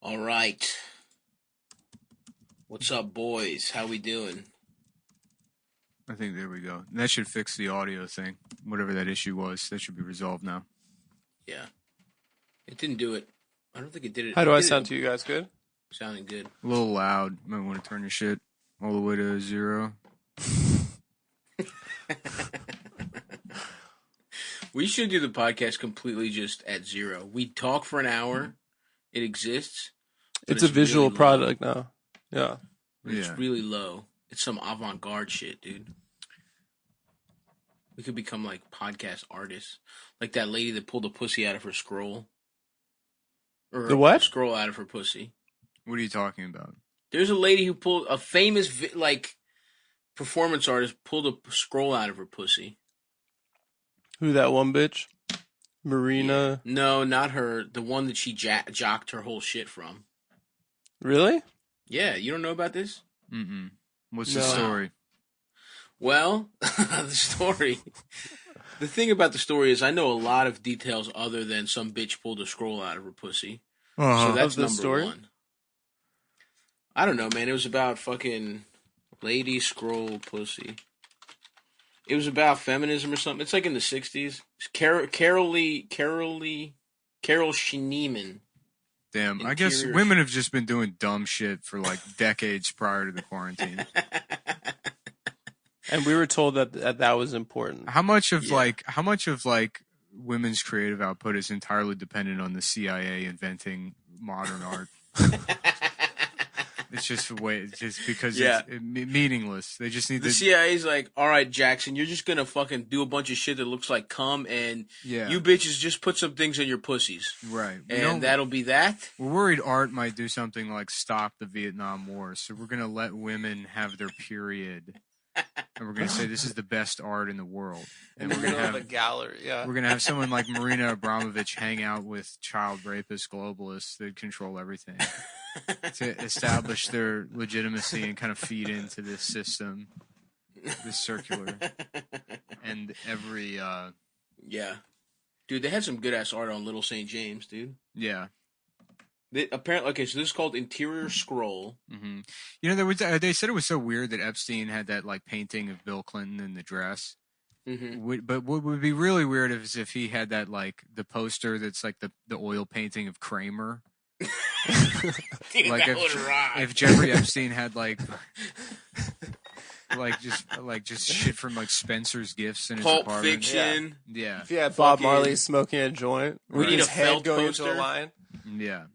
All right. What's up, boys? How we doing? I think there we go. That should fix the audio thing. Whatever that issue was, that should be resolved now. Yeah. It didn't do it. I don't think it did it. How do I sound to you guys? Good? Sounding good. A little loud. Might want to turn your shit all the way to 0. We should do the podcast completely just at 0. We talk for an hour. It exists. It's a visual really product now. Yeah. It's really low. It's some avant-garde shit, dude. We could become like podcast artists. Like that lady that pulled a pussy out of her scroll. Or the what? Scroll out of her pussy. What are you talking about? There's a lady who pulled a famous performance artist pulled a scroll out of her pussy. Who, that one bitch? Marina? Yeah. No, not her. The one that she jocked her whole shit from. Really? Yeah, you don't know about this? Mm-mm. What's the story? Well, the story. The thing about the story is I know a lot of details other than some bitch pulled a scroll out of her pussy. So that's number story? 1. I don't know, man. It was about fucking lady scroll pussy. It was about feminism or something. It's like in the 60s. It's Carol Schneeman. Damn, I guess women have just been doing dumb shit for like decades prior to the quarantine. And we were told that was important. How much of women's creative output is entirely dependent on the CIA inventing modern art? It's just because it's meaningless. They just need the CIA's like, all right, Jackson, you're just gonna fucking do a bunch of shit that looks like cum, and you bitches just put some things in your pussies, right? And that'll be that. We're worried art might do something like stop the Vietnam War, so we're gonna let women have their period, and we're gonna say this is the best art in the world, and we're gonna have a gallery. Yeah, we're gonna have someone like Marina Abramovich hang out with child rapist globalists that control everything. To establish their legitimacy and kind of feed into this system, this circular, and every dude, they had some good ass art on Little St. James, dude. Yeah, apparently, so this is called Interior Scroll. Mm-hmm. You know, they said it was so weird that Epstein had that like painting of Bill Clinton in the dress. Mm-hmm. But what would be really weird is if he had that like the poster that's like the oil painting of Kramer. Dude, like if Jeffrey Epstein had like just shit from like Spencer's Gifts in his Pulp apartment. Fiction. Yeah. If you had Bob Marley smoking a joint, we need a felt going poster. into a line. Yeah.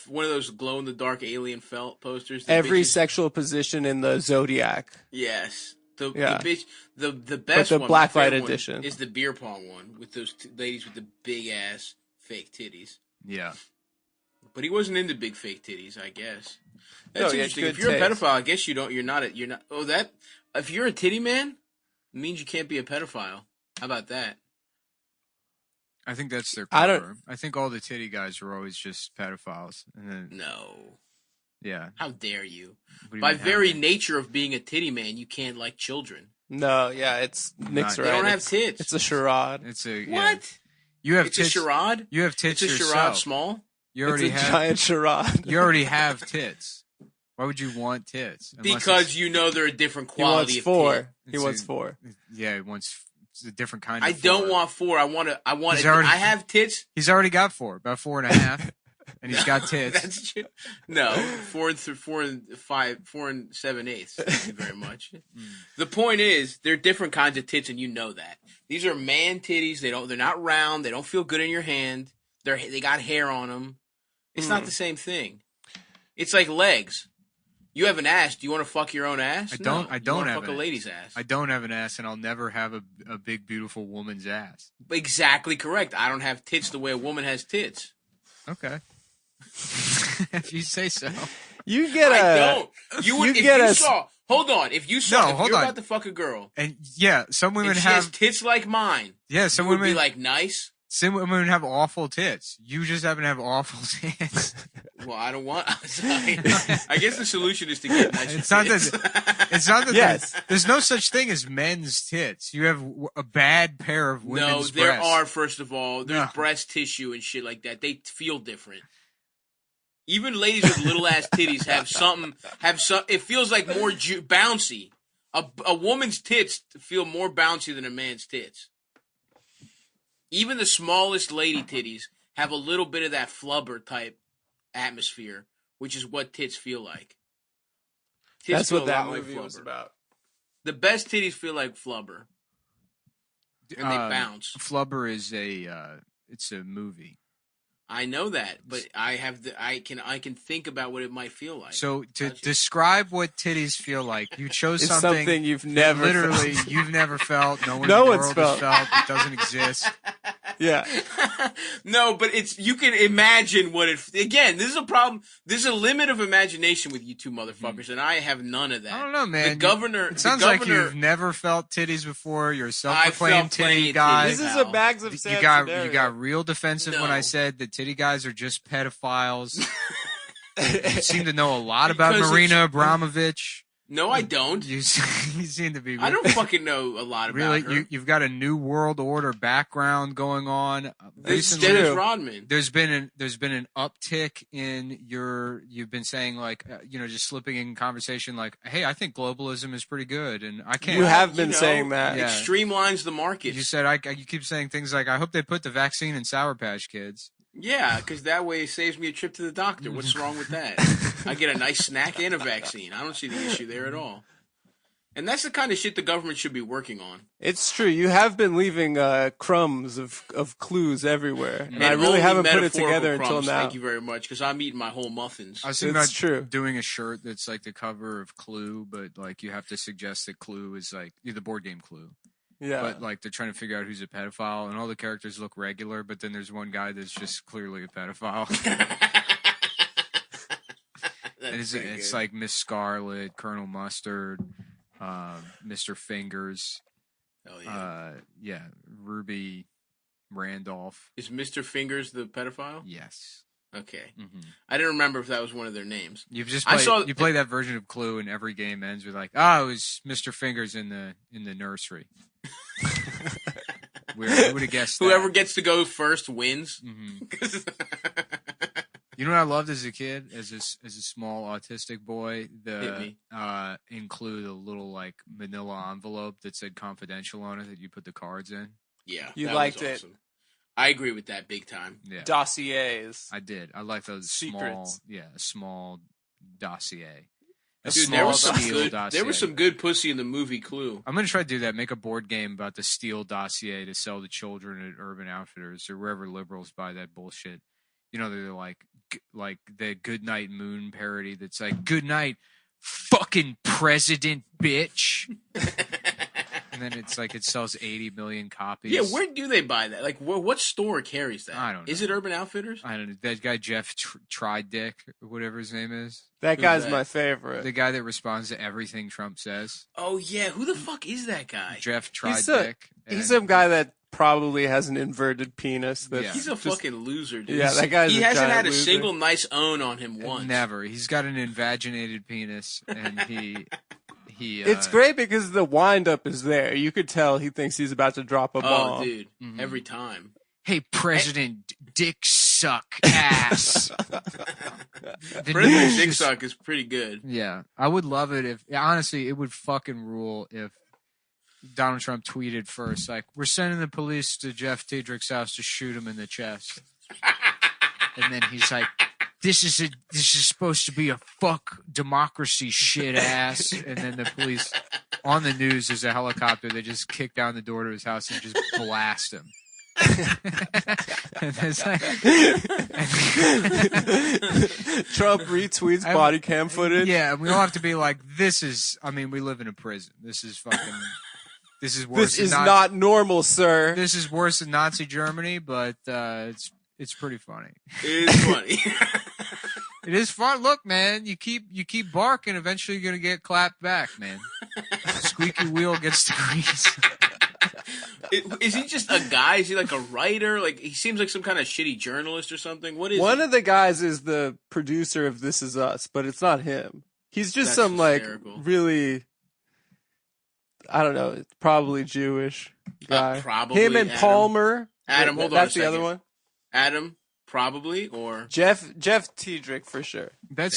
One of those glow in the dark alien felt posters. Every sexual position in the Zodiac. Yes. The best but the one, Blacklight edition, is the beer pong one with those ladies with the big ass fake titties. Yeah. But he wasn't into big fake titties, I guess. That's no, interesting. If you're a pedophile, I guess you're not. Oh, that if you're a titty man, it means you can't be a pedophile. How about that? I think that's their cover. I think all the titty guys are always just pedophiles. And then, no. Yeah. How dare you? By very nature of being a titty man, you can't like children. No, yeah, it's Nick's right. They don't have tits. It's a charade. It's a what? You have it's tits. A charade. You have tits. It's a yourself. charade small. You already have a giant charade. You already have tits. Why would you want tits? Because you know they're a different quality. He wants 4. Yeah, he wants a different kind of. I don't want 4. I want. I have tits. He's already got 4, about 4.5, and he's got tits. That's true. No, 4 and 7/8. Thank you very much. The point is, they're different kinds of tits, and you know that. These are man titties. They're not round. They don't feel good in your hand. They got hair on them. It's not the same thing. It's like legs. You have an ass. Do you want to fuck your own ass? I don't have fuck a lady's ass. I don't have an ass, and I'll never have a big, beautiful woman's ass. Exactly correct. I don't have tits the way a woman has tits. Okay. If you say so. You get I don't. You would. Hold on. If you saw, if you're about to fuck a girl, and some women she has tits like mine. Yeah, some women would be like nice. Some women have awful tits. You just happen to have awful tits. Well, I don't want. I guess the solution is to get nice tits. It's not that. Yes. There's no such thing as men's tits. You have a bad pair of women's breasts. No, there are. First of all, there's breast tissue and shit like that. They feel different. Even ladies with little ass titties have something. It feels like more bouncy. A woman's tits feel more bouncy than a man's tits. Even the smallest lady titties have a little bit of that flubber type atmosphere, which is what tits feel like. Tits That's feel what a that lot like movie was flubber. about. The best titties feel like flubber, and they bounce. Flubber is it's a movie. I know that, but I can think about what it might feel like. So to describe what titties feel like, you chose It's something you've never literally felt. you've never felt. No one No in the one's world felt. has felt. It doesn't exist. Yeah. No, but you can imagine what it. Again, this is a problem. There's a limit of imagination with you two motherfuckers, and I have none of that. I don't know, man. The governor. It sounds like you've never felt titties before. You're a self-proclaimed titty guy. This is a bags of You got real defensive when I said that titty guys are just pedophiles. You seem to know a lot about Marina Abramovich. No, I don't. You seem to be. I don't fucking know a lot about really. her. You've got a new world order background going on. Recently, Dennis Rodman. There's been an uptick in You've been saying like just slipping in conversation like, hey, I think globalism is pretty good, and I can't. You have been saying that. It streamlines the market. You said you keep saying things like, I hope they put the vaccine in Sour Patch Kids. Yeah, because that way it saves me a trip to the doctor. What's wrong with that? I get a nice snack and a vaccine. I don't see the issue there at all. And that's the kind of shit the government should be working on. It's true. You have been leaving crumbs of clues everywhere. And I really haven't put it together until now. Thank you very much, because I'm eating my whole muffins. I was thinking about doing a shirt that's like the cover of Clue, but like you have to suggest that Clue is like the board game Clue. Yeah. But like they're trying to figure out who's a pedophile, and all the characters look regular, but then there's one guy that's just clearly a pedophile. It's like Miss Scarlet, Colonel Mustard, Mr. Fingers. Oh yeah. Ruby Randolph. Is Mr. Fingers the pedophile? Yes. Okay. Mm-hmm. I didn't remember if that was one of their names. You play that version of Clue, and every game ends with like, it was Mr. Fingers in the nursery. Who would have guessed? Whoever gets to go first wins. Mm-hmm. You know what I loved as a kid, as a small autistic boy, include a little like manila envelope that said confidential on it that you put the cards in. Yeah, you liked it. Awesome. I agree with that big time. Yeah. Dossiers. I did. I like those secrets. A small dossier. There was some good pussy in the movie Clue. I'm gonna try to do that. Make a board game about the Steele dossier to sell to children at Urban Outfitters or wherever liberals buy that bullshit. You know, they're like the Goodnight Moon parody that's like, "Good night, fucking president, bitch." And then it's like it sells 80 million copies. Yeah, where do they buy that? Like, what store carries that? I don't know. Is it Urban Outfitters? I don't know. That guy Jeff Tridick, or whatever his name is. That guy's my favorite. The guy that responds to everything Trump says. Oh yeah, who the fuck is that guy? Jeff Tridick. He's some guy that probably has an inverted penis. He's a fucking loser, dude. Yeah, that guy's he hasn't had a loser. single nice own on him once. Never. He's got an invaginated penis, and he. It's great because the wind-up is there. You could tell he thinks he's about to drop a bomb. Oh, dude. Mm-hmm. Every time. Hey, President Dick Suck Ass. President Dick Suck is pretty good. Yeah. I would love it if... Honestly, it would fucking rule if Donald Trump tweeted first, like, we're sending the police to Jeff Tiedrick's house to shoot him in the chest. And then he's like... This is supposed to be a fuck democracy shit ass. And then the police on the news, there's a helicopter. They just kick down the door to his house and just blast him. Trump retweets body cam footage. Yeah, we all have to be like, we live in a prison. This is worse. This is not normal, sir. This is worse than Nazi Germany, but it's pretty funny. It is funny. It is fun. Look, man, you keep barking, eventually you're gonna get clapped back, man. Squeaky wheel gets the grease. Is he just a guy? Is he like a writer? Like he seems like some kind of shitty journalist or something. What is One of the guys is the producer of This Is Us, but it's not him. He's just some hysterical. Like really, I don't know, probably Jewish guy. Probably him and Adam. Palmer. Adam, hold on. That's a second. the other one. Adam, Probably, or Jeff Tiedrick for sure. That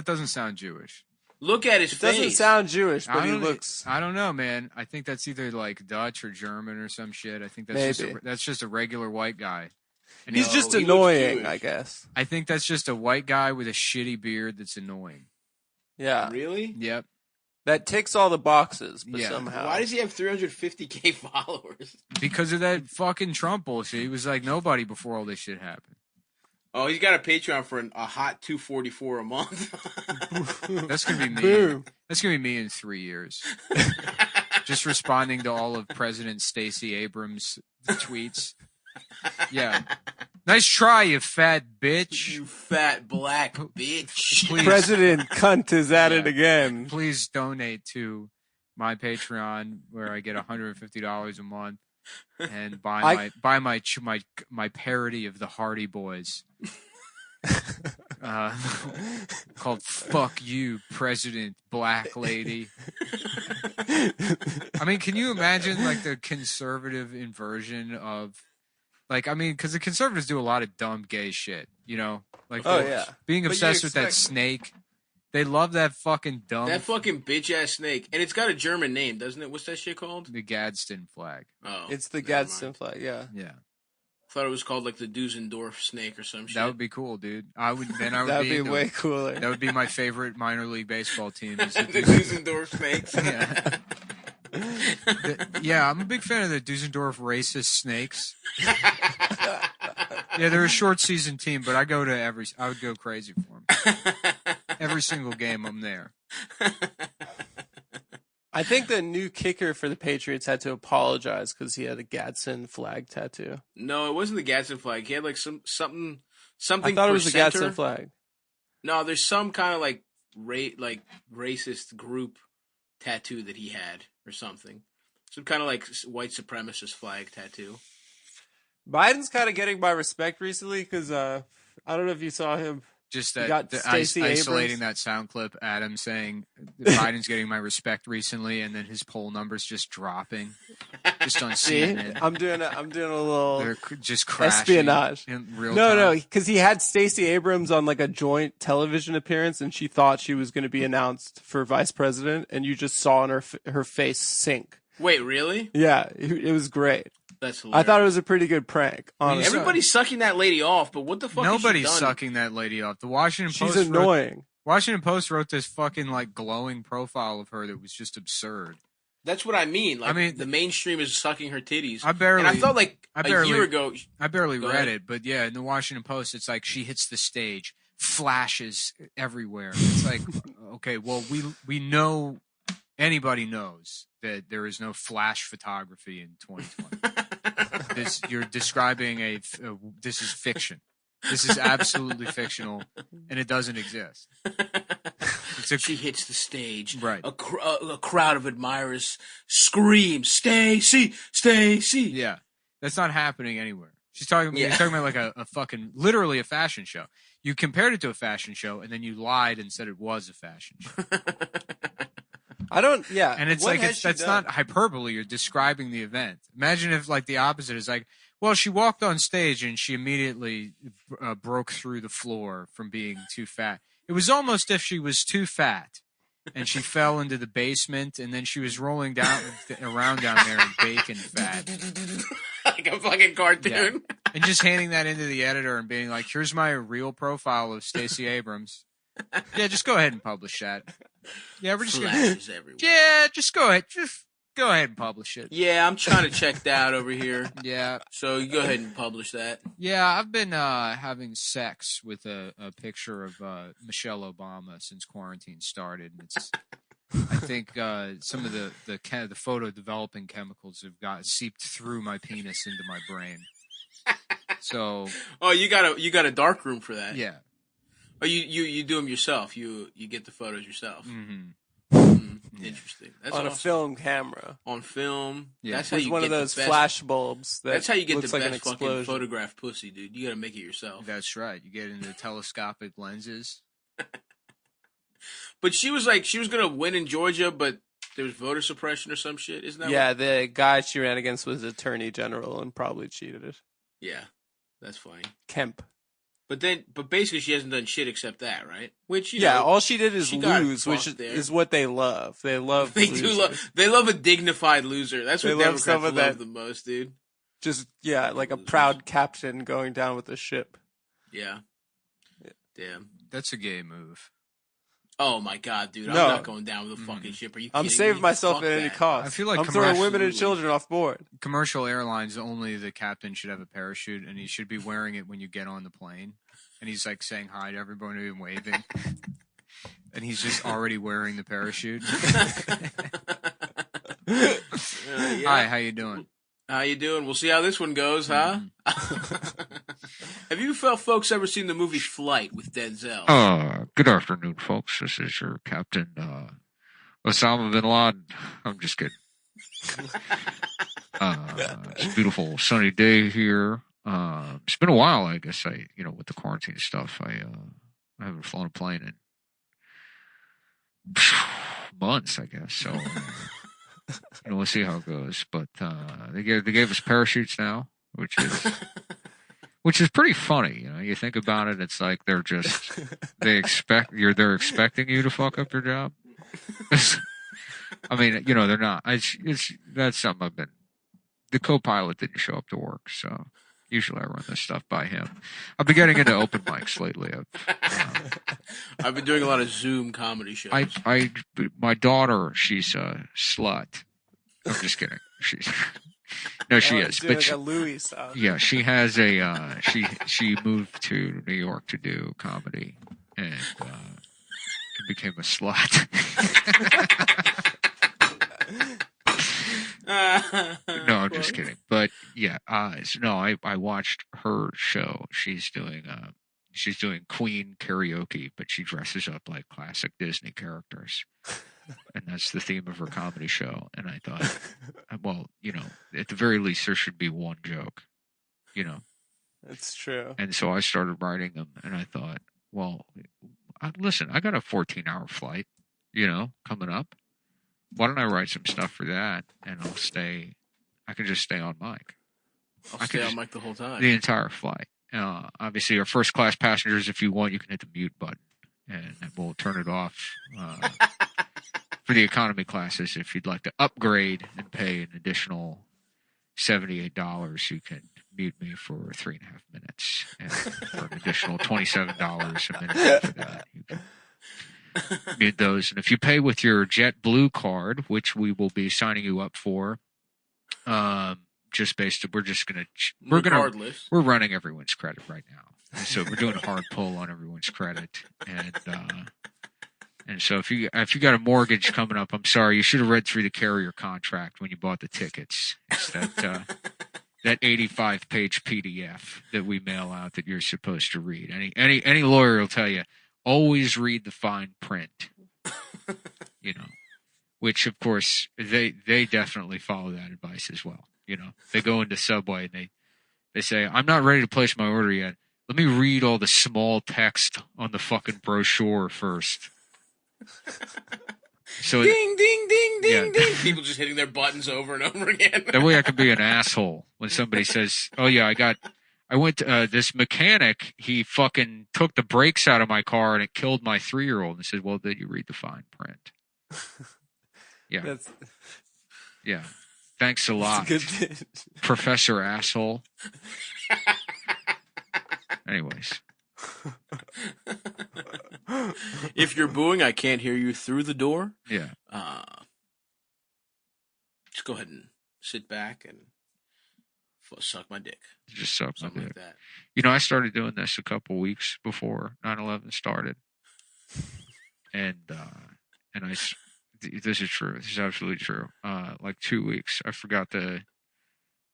doesn't sound Jewish. Look at his face. Doesn't sound Jewish, but he looks. I don't know, man. I think that's either like Dutch or German or some shit. I think that's just a regular white guy. And he's just annoying, I guess. I think that's just a white guy with a shitty beard that's annoying. Yeah. Really? Yep. That ticks all the boxes, but somehow. Why does he have 350K followers? Because of that fucking Trump bullshit. He was like nobody before all this shit happened. Oh, he's got a Patreon for a hot $244 a month. That's gonna be me. Boom. That's gonna be me in 3 years. Just responding to all of President Stacey Abrams' tweets. Yeah. Nice try, you fat bitch. You fat black bitch. Please, President Cunt is at it again. Please donate to my Patreon where I get $150 a month and buy my parody of the Hardy Boys. Called "Fuck You, President Black Lady." I mean, can you imagine like the conservative inversion of, like, I mean, because the conservatives do a lot of dumb gay shit, you know, like being obsessed with that snake. They love that fucking dumb, that fucking bitch ass snake, and it's got a German name, doesn't it? What's that shit called? The Gadsden flag. Oh, it's the Gadsden flag. Yeah. Thought it was called like the Dusseldorf snake or some shit. That would be cool, dude. I would That'd be way cooler. That would be my favorite minor league baseball team. Is the Dusseldorf snakes. Yeah. I'm a big fan of the Dusseldorf racist snakes. Yeah, they're a short season team, but I would go crazy for them. Every single game, I'm there. I think the new kicker for the Patriots had to apologize because he had a Gadsden flag tattoo. No, it wasn't the Gadsden flag. He had like something. I thought it was the Gadsden flag. No, there's some kind of like racist group tattoo that he had or something. Some kind of like white supremacist flag tattoo. Biden's kind of getting my respect recently because I don't know if you saw him. Just isolating that sound clip, Adam saying Biden's getting my respect recently, and then his poll numbers just dropping, just on CNN. I'm doing a little. They're just crashing espionage in real time. No, because he had Stacey Abrams on like a joint television appearance, and she thought she was going to be announced for vice president, and you just saw in her face sink. Wait, really? Yeah, it was great. That's hilarious. I thought it was a pretty good prank, honestly. Everybody's sucking that lady off, but what the fuck Nobody's has she done? sucking that lady off. The Washington Post. She's annoying. Washington Post wrote this fucking like glowing profile of her that was just absurd. That's what I mean. Like, I mean, the mainstream is sucking her titties. I felt like a year ago. I barely read it, but yeah, in the Washington Post, it's like she hits the stage, flashes everywhere. It's like, okay, well, we know, anybody knows that there is no flash photography in 2020. You're describing this is fiction. This is absolutely fictional, and it doesn't exist. She hits the stage. Right. A crowd of admirers scream, "Stacey, Stacey!" Yeah, that's not happening anywhere. She's talking. You're talking about like a fucking literally a fashion show. You compared it to a fashion show, and then you lied and said it was a fashion show. I don't. Yeah, and it's like that's not hyperbole. You're describing the event. Imagine if like the opposite is like, well, she walked on stage and she immediately broke through the floor from being too fat. It was almost if she was too fat, and she fell into the basement, and then she was rolling around down there in bacon fat, like a fucking cartoon. Yeah. And just handing that into the editor and being like, "Here's my real profile of Stacey Abrams. Yeah, just go ahead and publish that. Yeah, we're just everywhere. Yeah, just go ahead. Just go ahead and publish it. Yeah, I'm trying to check that out over here. Yeah. So you go ahead and publish that. Yeah, I've been having sex with a picture of Michelle Obama since quarantine started. And it's, I think some of the photo developing chemicals have seeped through my penis into my brain. So. Oh, you got a dark room for that. Yeah. Oh, you do them yourself. You get the photos yourself. Mm-hmm. Interesting. That's on awesome. A film camera. On film. Yeah. That's how you one get of those the best, flash bulbs. That's how you get the like best fucking photograph pussy, dude. You got to make it yourself. That's right. You get into telescopic lenses. But she was gonna win in Georgia, but there was voter suppression or some shit. Isn't that? Yeah, the guy she ran against was attorney general and probably cheated it. Yeah, that's funny. Kemp. But basically, she hasn't done shit except that, right? Which all she did is she got lose, which fucked there. is what they love. They love. They losers. do love. They love a dignified loser. That's what They love Democrats someone love that- the most, dude. Just like a proud captain going down with the ship. Yeah. Damn. That's a gay move. Oh my god, dude! I'm No. not going down with a fucking ship. Are you kidding I'm saving me? myself Fuck at any that. cost. I feel like I'm throwing women and Absolutely. children off board. Commercial airlines, only the captain should have a parachute, and he should be wearing it when you get on the plane. And he's like saying hi to everyone and waving. And he's just already wearing the parachute. Yeah. Hi, how you doing? How you doing? We'll see how this one goes, huh? Have you folks ever seen the movie Flight with Denzel? Good afternoon, folks. This is your Captain, Osama bin Laden. I'm just kidding. It's a beautiful sunny day here. It's been a while, I guess. With the quarantine stuff, I haven't flown a plane in months, I guess. So, we'll see how it goes. But they gave us parachutes now, which is pretty funny. You think about it, it's like they're expecting you to fuck up your job. I mean, they're not. That's something I've been. The co-pilot didn't show up to work, so usually I run this stuff by him. I've been getting into open mics lately. I've been doing a lot of Zoom comedy shows. My daughter, she's a slut. I'm just kidding. No, she is. Doing But like a Louis sound. yeah, she has a. She moved to New York to do comedy, and became a slut. No, I'm just kidding. But yeah, I watched her show. She's doing Queen karaoke, but she dresses up like classic Disney characters. And that's the theme of her comedy show. And I thought, well, at the very least, there should be one joke, That's true. And so I started writing them, and I thought, well, listen, I got a 14-hour flight, coming up. Why don't I write some stuff for that, and I can just stay on mic. I'll stay on mic the whole time. The entire flight. Obviously, our first class passengers, if you want, you can hit the mute button, and we'll turn it off. For the economy classes, if you'd like to upgrade and pay an additional $78, you can mute me for 3.5 minutes. And for an additional $27 a minute after that, you can mute those. And if you pay with your JetBlue card, which we will be signing you up for, we're running everyone's credit right now. And so we're doing a hard pull on everyone's credit. And so if you got a mortgage coming up, I'm sorry, you should have read through the carrier contract when you bought the tickets. It's that 85-page PDF that we mail out that you're supposed to read. Any lawyer will tell you, always read the fine print. Which of course they definitely follow that advice as well. They go into Subway and they say, I'm not ready to place my order yet. Let me read all the small text on the fucking brochure first. So ding, ding, ding, ding, ding. People just hitting their buttons over and over again. That way I can be an asshole when somebody says, oh yeah, I went to this mechanic, he fucking took the brakes out of my car and it killed my 3-year-old. And said, well, did you read the fine print? Yeah. Yeah. Thanks a lot, Professor Asshole. Anyways. If you're booing, I can't hear you through the door. Yeah. Just go ahead and sit back and suck my dick. Just suck my Something dick. like that. I started doing this a couple weeks before 9/11 started. And this is true. This is absolutely true. Like 2 weeks, I forgot to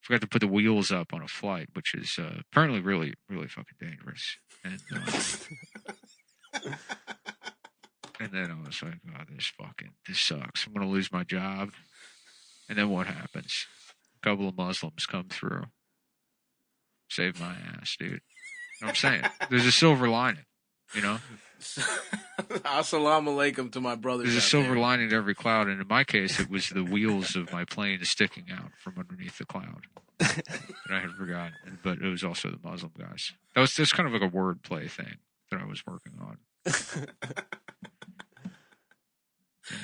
put the wheels up on a flight, which is apparently really, really fucking dangerous. And and then I was like, oh, this sucks. I'm gonna lose my job. And then what happens? A couple of Muslims come through, save my ass, dude. You know what I'm saying? There's a silver lining. You know, Assalamu alaikum to my brothers. there's a out silver there. lining to every cloud, and in my case, it was the wheels of my plane sticking out from underneath the cloud that I had forgotten. But it was also the Muslim guys. That was just kind of like a wordplay thing that I was working on. Yeah.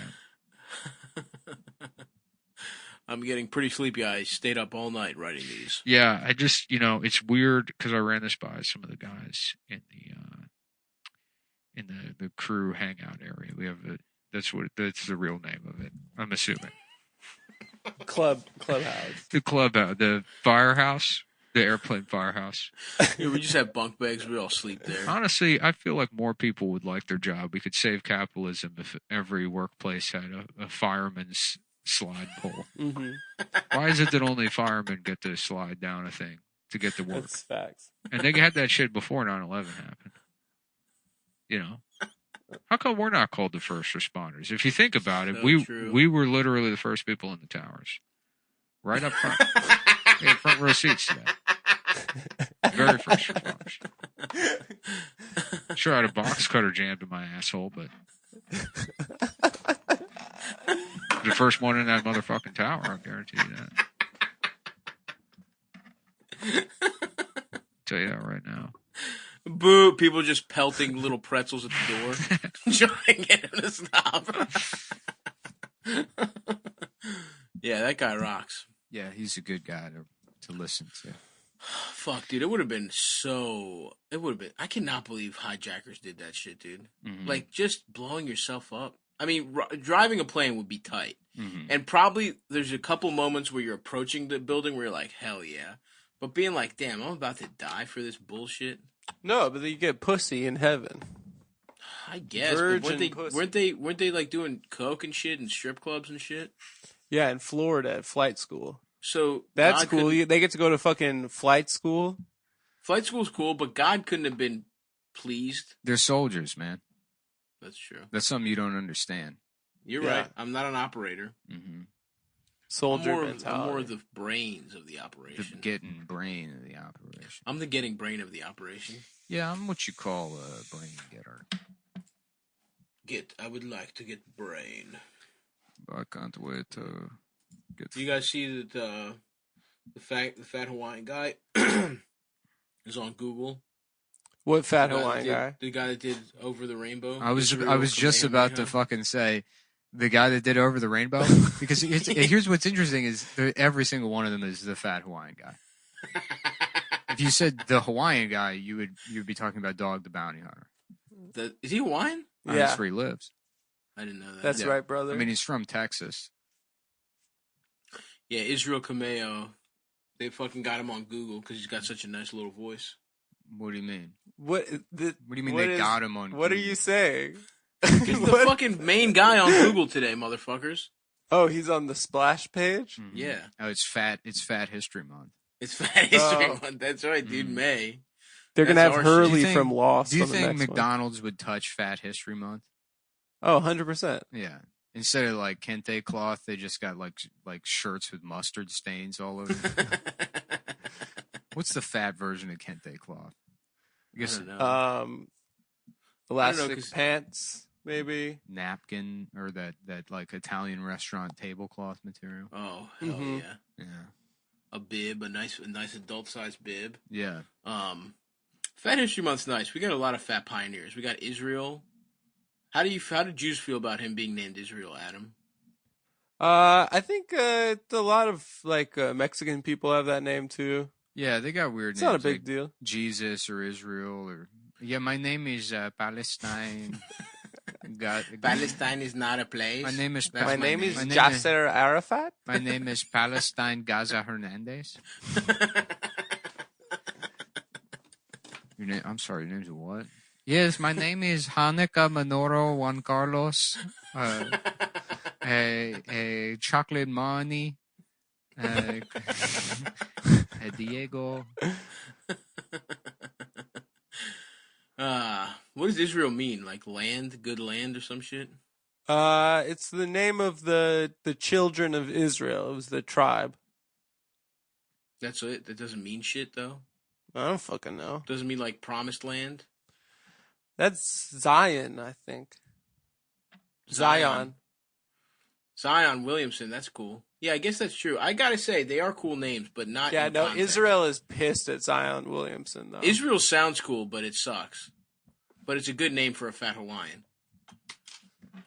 I'm getting pretty sleepy. I stayed up all night writing these. Yeah, I just, it's weird because I ran this by some of the guys in the crew hangout area. We have that's the real name of it. I'm assuming Clubhouse. the clubhouse, the firehouse, the airplane firehouse. Yeah, we just have bunk beds. We all sleep there. Honestly, I feel like more people would like their job. We could save capitalism if every workplace had a fireman's slide pole. Mm-hmm. Why is it that only firemen get to slide down a thing to get to work? That's facts. And they had that shit before 9/11 happened. How come we're not called the first responders? If you think about it, So true. we were literally the first people in the towers, right up front. We had front row seats to that. Very first responders. Sure, I had a box cutter jammed in my asshole, but the first one in that motherfucking tower, I guarantee you that. Tell you that right now. Boo! People just pelting little pretzels at the door, trying to get him to stop. Yeah, that guy rocks. Yeah, he's a good guy to listen to. Fuck, dude, it would have been so. It would have been. I cannot believe hijackers did that shit, dude. Mhm. Like just blowing yourself up. I mean, driving a plane would be tight, Mhm. and probably there's a couple moments where you're approaching the building where you're like, hell yeah. But being like, damn, I'm about to die for this bullshit. No, but you get pussy in heaven. I guess, but Virgin pussy. weren't they like doing coke and shit and strip clubs and shit? Yeah, in Florida at flight school. So That's God cool. couldn't- They get to go to fucking flight school. Flight school's cool, but God couldn't have been pleased. They're soldiers, man. That's true. That's something you don't understand. You're Yeah. right. I'm not an operator. Mm-hmm. Soldier I'm more mentality. of the brains of the The operation. getting brain of the operation. I'm the getting brain of the operation. Yeah, I'm what you call a brain getter. I would like to get brain. I can't wait to get. Do you guys see that the fat Hawaiian guy is on Google? What fat The guy that Hawaiian did- guy? The guy that did Over the Rainbow. I was Israel just about to Kamehameha. fucking say the guy that did Over the Rainbow because here's what's interesting is every single one of them is the fat Hawaiian guy. If you said the Hawaiian guy, you'd be talking about Dog the Bounty Hunter. Is he Hawaiian? That's Yeah, where he lives. I didn't know that. that's Yeah. right, brother. I mean, he's from Texas. Yeah, Israel Kameo. They fucking got him on Google because he's got such a nice little voice. What do you mean? what? What do you mean what they is- got him on? What are Google? you saying? He's the What? fucking main guy on Google today, motherfuckers. Oh, he's on the splash page. Mhm. Yeah. Oh, it's Fat History Month. It's Fat History Oh. Month. That's right, dude. Mm. May. They're gonna That's have our shit. Do you Hurley think- from Lost. Do you on the think next one. McDonald's would touch Fat History Month? Oh, 100%. Yeah. Instead of like kente cloth, they just got like shirts with mustard stains all over. them. What's the fat version of kente cloth? I I guess don't know. Elastic 'cause- pants, maybe. napkin or that like Italian restaurant tablecloth material. Oh, hell Mhm. yeah. Yeah. A bib, a nice adult sized bib. Yeah. Fat History Month's nice. We got a lot of fat pioneers. We got Israel. How did Jews feel about him being named Israel, Adam? I think a lot of like Mexican people have that name too. Yeah, they got weird It's names. not a big like deal. Jesus or Israel or yeah, my name is Palestine. Palestine is not a place. My name is That's My name is My name Yasser Arafat. My name is Palestine Gaza Hernandez. Your name? I'm sorry. Your name's what? Yes, my name is Hanukkah Manoro Juan Carlos. A chocolate money. Diego. What does Israel mean? Like land, good land, or some shit? It's the name of the children of Israel. It was the tribe. That's it. That doesn't mean shit though. I don't fucking know. Doesn't mean like promised land. That's Zion, I think. Zion. Zion Williamson, that's cool. Yeah, I guess that's true. I gotta say, they are cool names, but not Yeah, in no, context. Israel is pissed at Zion Williamson, though. Israel sounds cool, but it sucks. But it's a good name for a fat Hawaiian.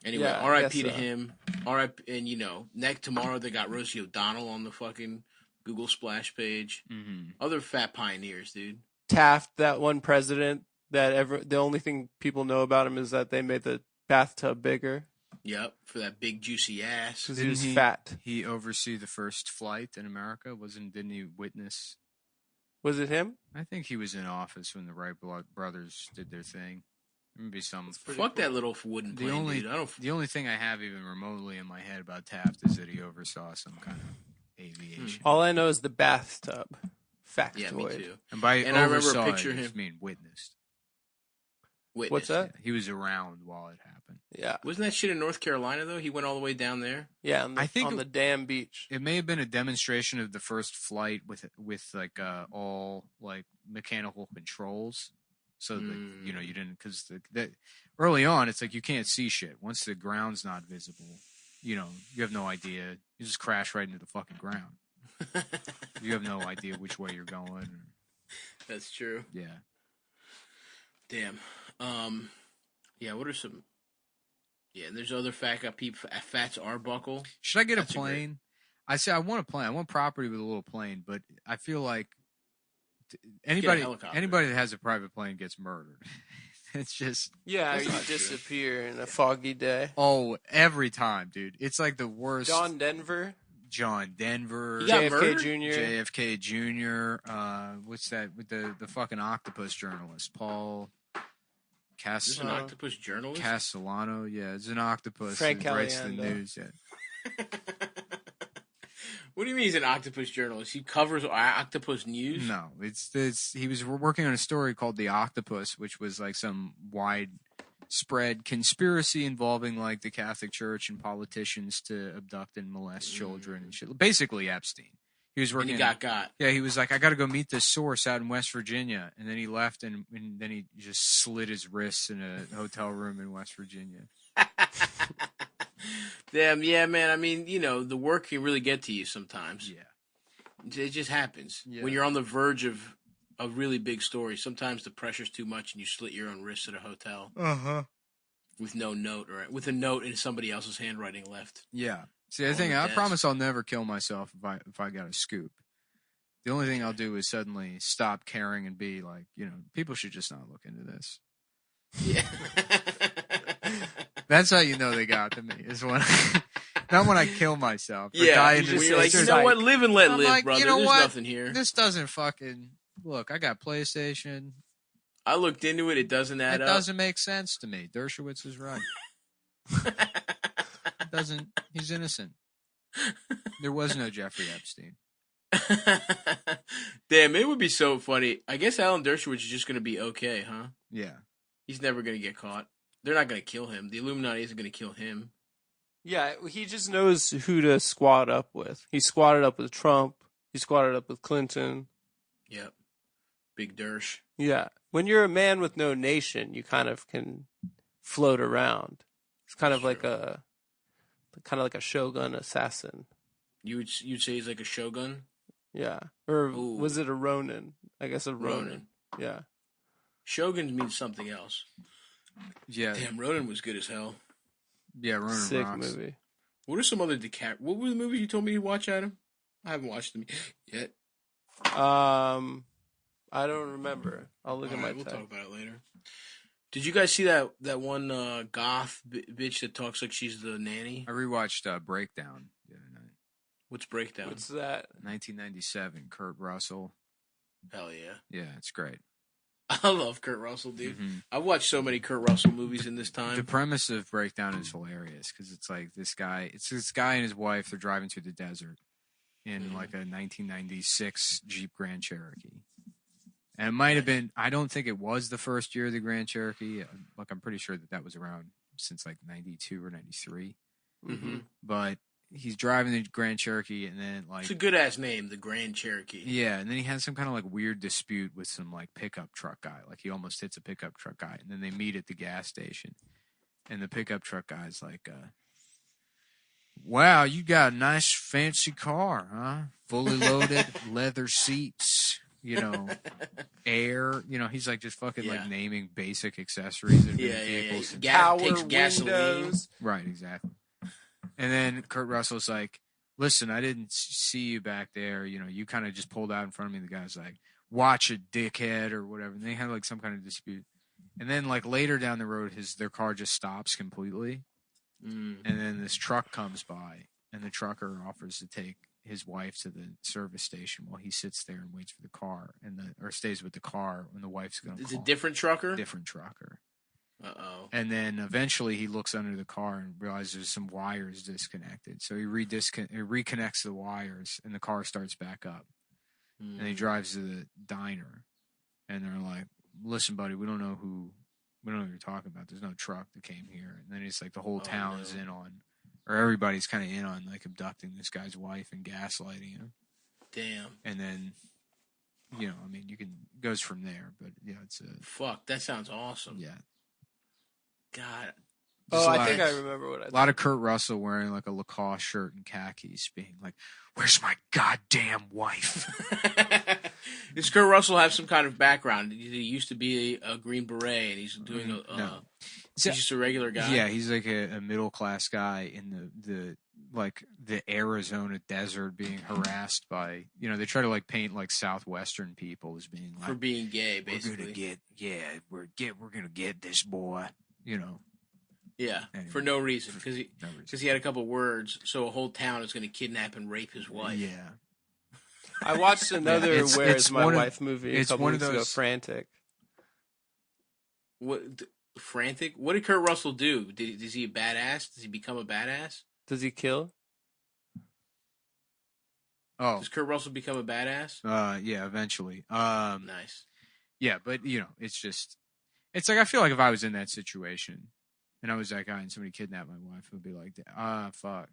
Anyway, Yeah, I R.I.P. guess to so. him. R.I.P. And, tomorrow they got Rosie O'Donnell on the fucking Google Splash page. Mm-hmm. Other fat pioneers, dude. Taft, that one president, the only thing people know about him is that they made the bathtub bigger Yep, for that big juicy ass. because he was Didn't fat. He oversee the first flight in America? Didn't he witness? Was it him? I think he was in office when the Wright brothers did their thing. Maybe some. Fuck that little wooden plane, dude. The only thing I have even remotely in my head about Taft is that he oversaw some kind of aviation. All I know is the bathtub. Factoid. Yeah, me too. And by And I remember oversaw, a picture I of just him. mean witnessed. Witness. What's that? Yeah, he was around while it happened. Yeah. Wasn't that shit in North Carolina, though? He went all the way down there? Yeah, I think on the damn beach. It may have been a demonstration of the first flight with like all like mechanical controls, so that you didn't, because that early on it's like you can't see shit once the ground's not visible. You have no idea. You just crash right into the fucking ground. You have no idea which way you're going. That's true. Yeah. Damn. Yeah, what are some... Yeah, there's other fat people. Fats Arbuckle. Should I get That's a plane? I say I want a plane. I want property with a little plane, but I feel like anybody helicopter. that has a private plane gets murdered. It's just Yeah, That's you not true. disappear in a foggy day. every time, dude. It's like the worst. John Denver, John Denver, He got JFK murdered? Jr. JFK Jr. What's that with the fucking octopus journalist Paul This is an octopus journalist? Castellano? Yeah, it's an octopus Frank that writes the Caliendo. news. Yeah. What do you mean he's an octopus journalist? He covers octopus news? No, it's he was working on a story called The Octopus, which was like some widespread conspiracy involving like the Catholic Church and politicians to abduct and molest children and shit. Basically Epstein. He was And working. he got. Yeah, he was like, I got to go meet this source out in West Virginia, and then he left, and then he just slit his wrists in a hotel room in West Virginia. Damn, yeah, man. I mean, the work can really get to you sometimes. Yeah. It just happens. Yeah. When you're on the verge of a really big story, sometimes the pressure's too much and you slit your own wrists at a hotel with no note, or with a note in somebody else's handwriting left. Yeah. See, I desk. promise I'll never kill myself if I got a scoop. The only thing I'll do is suddenly stop caring and be like, people should just not look into this. Yeah. That's how you know they got to me. Is when not when I kill myself. or Yeah, die in you this just you're like, say, you know what? Live and let I'm live, like, brother. you know There's what? nothing here. This doesn't fucking look. I got PlayStation. I looked into it. It doesn't add It up. doesn't make sense to me. Dershowitz is right. It doesn't. He's innocent. There was no Jeffrey Epstein. Damn, it would be so funny. I guess Alan Dershowitz is just going to be okay, huh? Yeah. He's never going to get caught. They're not going to kill him. The Illuminati isn't going to kill him. Yeah, he just knows who to squad up with. He squatted up with Trump. He squatted up with Clinton. Yep. Big Dersh. Yeah. When you're a man with no nation, you kind of can float around. It's kind of like a shogun assassin. You'd say he's like a shogun? Yeah. Or Ooh. was it a Ronin? I guess a Ronin. Ronin. Yeah. Shogun means something else. Yeah. Damn, Ronin was good as hell. Yeah. Ronan Sick rocks. movie. What are some other What were the movies you told me to watch, Adam? I haven't watched them yet. I don't remember. I'll look at my We'll tag. talk about it later. Did you guys see that one goth bitch that talks like she's the nanny? I rewatched Breakdown the other night. What's Breakdown? What's that? 1997. Kurt Russell. Hell yeah. Yeah, it's great. I love Kurt Russell, dude. Mhm. I've watched so many Kurt Russell movies in this time. The premise of Breakdown is hilarious because it's like this guy and his wife. They're driving through the desert in like a 1996 Jeep Grand Cherokee. And it might have been, I don't think it was the first year of the Grand Cherokee. Like, I'm pretty sure that was around since like 92 or 93. Mm-hmm. But he's driving the Grand Cherokee, and then like It's a good ass name, the Grand Cherokee. yeah, and then he has some kind of like weird dispute with some like pickup truck guy. Like he almost hits a pickup truck guy, and then they meet at the gas station, and the pickup truck guy's like, "Wow, you got a nice fancy car, huh? Fully loaded, leather seats." Air, he's like just fucking like naming basic accessories in vehicles. Power Takes gasoline. windows. Right, exactly. And then Kurt Russell's like, listen, I didn't see you back there. You kind of just pulled out in front of me. The guy's like, watch it, dickhead, or whatever. And they had like some kind of dispute. And then like later down the road, their car just stops completely. And then this truck comes by, and the trucker offers to take his wife to the service station while he sits there and waits for the car, or stays with the car when the wife's going to call. It's a different trucker? Different trucker. Uh-oh. And then eventually he looks under the car and realizes there's some wires disconnected. So he reconnects the wires, and the car starts back up. And he drives to the diner, and they're like, listen, buddy, we don't know what you're talking about. There's no truck that came here. And then it's like the whole town is in on, or everybody's kind of in on like abducting this guy's wife and gaslighting him. Damn. And then, goes from there. But it's a fuck. That sounds awesome. Yeah. God. I think I remember what I. A lot of Kurt Russell wearing like a Lacoste shirt and khakis, being like, "Where's my goddamn wife?" Does Kurt Russell have some kind of background? He used to be a Green Beret, and he's doing no. He's just a regular guy. Yeah, he's like a middle class guy in the Arizona desert, being harassed by they try to like paint like Southwestern people as being like for being gay. Basically, we're gonna get this boy. Yeah, anyway, for no reason, because he had a couple words, so a whole town is going to kidnap and rape his wife. Yeah. I watched another Where's My Wife movie a couple weeks ago, Frantic. What, Frantic? What did Kurt Russell do? Is he a badass? Does he become a badass? Does he kill? Oh. Does Kurt Russell become a badass? Yeah, eventually. Nice. Yeah, but, it's just... It's like, I feel like if I was in that situation, and I was that guy and somebody kidnapped my wife, it would be like, fuck.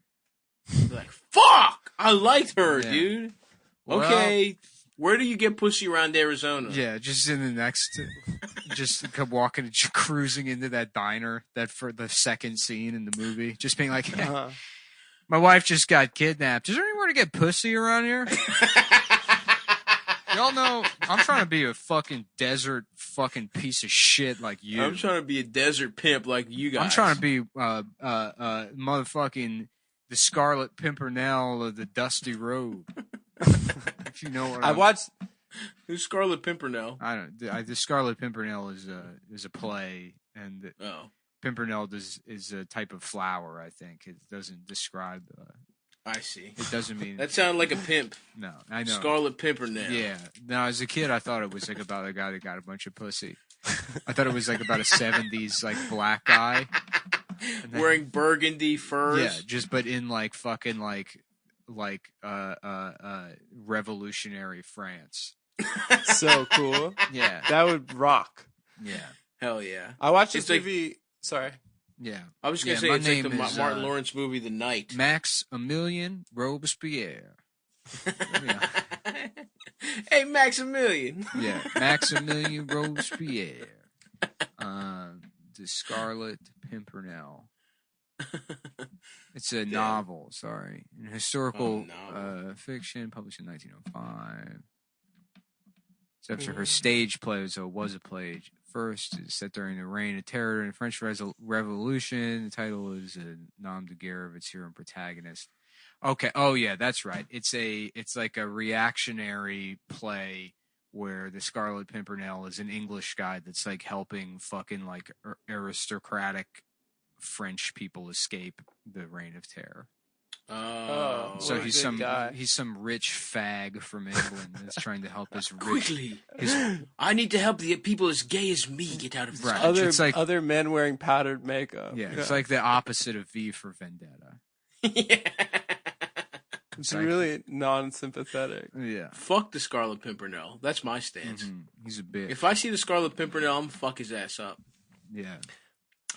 Be like, fuck! I liked her, dude. Okay, where do you get pussy around Arizona? Yeah, just in the next, just come walking, cruising into that diner, that for the second scene in the movie, just being like, my wife just got kidnapped. Is there anywhere to get pussy around here? Y'all know I'm trying to be a fucking desert fucking piece of shit like you. I'm trying to be a desert pimp like you guys. I'm trying to be motherfucking the Scarlet Pimpernel of the Dusty Road. If you know what I watched. Who's Scarlet Pimpernel? I don't. The Scarlet Pimpernel is a play, and Pimpernel is a type of flower. I think it doesn't describe. I see. It doesn't mean that sounded like a pimp. No, I know. Scarlet Pimpernel. Yeah. Now, as a kid, I thought it was like about a guy that got a bunch of pussy. I thought it was like about a '70s like black guy wearing burgundy furs. Yeah, but in like fucking like revolutionary France. So cool. Yeah. That would rock. Yeah. Hell yeah. I watched this movie. Sorry. Yeah. I was going to say it's like the Martin Lawrence movie, The Night. Maximilien Robespierre. Hey, Maximilian. Yeah. Maximilien Robespierre. The Scarlet Pimpernel. It's a novel, sorry. An historical fiction published in 1905. It's after her stage play, so it was a play first. It's set during the reign of terror in the French Revolution. The title is a nom de guerre of its hero and protagonist. Okay. Oh, yeah, that's right. It's like a reactionary play where the Scarlet Pimpernel is an English guy that's like helping fucking like aristocratic French people escape the reign of terror. Oh, so he's some rich fag from England that's trying to help his quickly. I need to help the people as gay as me get out of this. Right. It's like other men wearing powdered makeup. Yeah, it's like the opposite of V for Vendetta. Yeah. It's really non-sympathetic. Yeah. Fuck the Scarlet Pimpernel. That's my stance. Mm-hmm. He's a bitch. If I see the Scarlet Pimpernel, I'm gonna fuck his ass up. Yeah.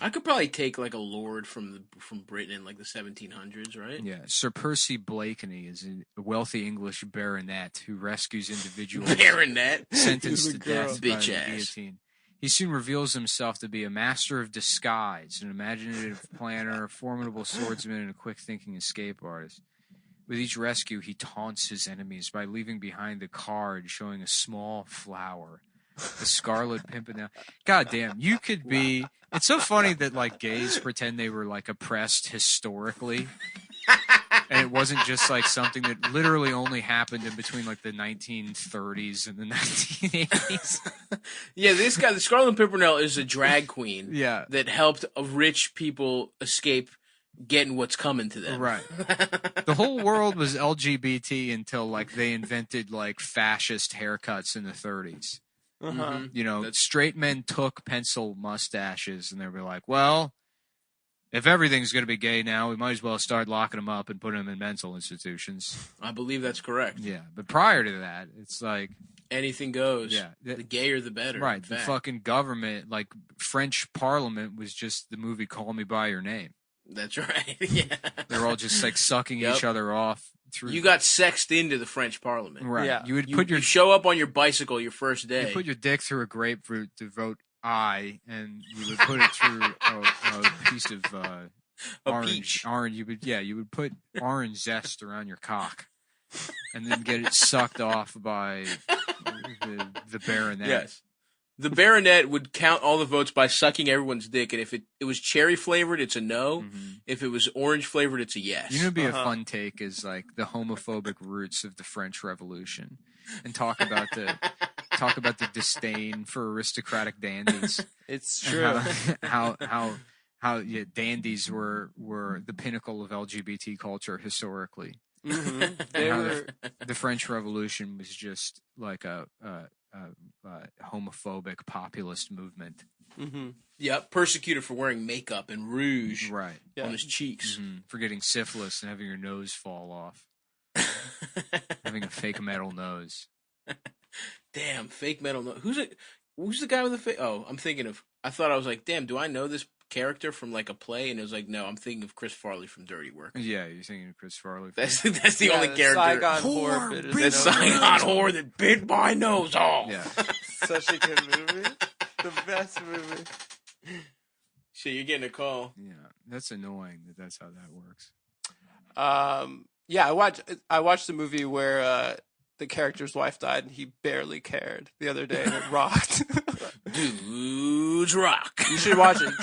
I could probably take like a lord from Britain in like the 1700s, right? Yeah, Sir Percy Blakeney is a wealthy English baronet who rescues individuals Baronet. sentenced He's to a girl. death by Bitch the ass. guillotine. He soon reveals himself to be a master of disguise, an imaginative planner, a formidable swordsman, and a quick-thinking escape artist. With each rescue, he taunts his enemies by leaving behind a card showing a small flower. The Scarlet Pimpernel. God damn, you could be... It's so funny that, like, gays pretend they were, like, oppressed historically. And it wasn't just, like, something that literally only happened in between, like, the 1930s and the 1980s. Yeah, this guy, the Scarlet Pimpernel, is a drag queen Yeah. that helped rich people escape getting what's coming to them. Right. The whole world was LGBT until, like, they invented, like, fascist haircuts in the 30s. Uh-huh. You know, straight men took pencil mustaches, and they were like, well, if everything's going to be gay now, we might as well start locking them up and putting them in mental institutions. I believe that's correct. Yeah, but prior to that, it's like... Anything goes. Yeah. The gayer, the better. Right, in the fact. fucking government, like, French Parliament was just the movie Call Me By Your Name. That's right. Yeah. They're all just, like, sucking Yep. each other off through... You got sexed into the French Parliament. Right. Yeah. You would You, put your... you show up on your bicycle your first day. You put your dick through a grapefruit to vote aye, and you would put it through a piece of A orange. peach. Orange. You would put orange zest around your cock, and then get it sucked off by the baronet. Yes. The baronet would count all the votes by sucking everyone's dick, and if it was cherry flavored, it's a no. Mhm. If it was orange flavored, it's a yes. You know, what'd be Uh-huh. a fun take is like the homophobic roots of the French Revolution, and talk about the disdain for aristocratic dandies. It's And true. how dandies were the pinnacle of LGBT culture historically. Mm-hmm. They How were. The French Revolution was just like a homophobic populist movement. Mm-hmm. Yep, persecuted for wearing makeup and rouge Right. Yeah. on his cheeks. For getting syphilis and having your nose fall off. Having a fake metal nose. Damn, fake metal. Who's the guy with the fake? Oh, I'm thinking of. I thought I was like, damn, do I know this character from like a play? And it was like, no, I'm thinking of Chris Farley from Dirty Work. Yeah, you're thinking of Chris Farley. That's the only the character. Saigon Whore, whore bit is That no- Saigon whore that bit my nose off. Yeah. Such a good movie. The best movie. Shit, you're getting a call. Yeah. That's annoying that's how that works. Yeah, I watched a movie where the character's wife died and he barely cared the other day and it rocked. Dudes rock. You should watch it.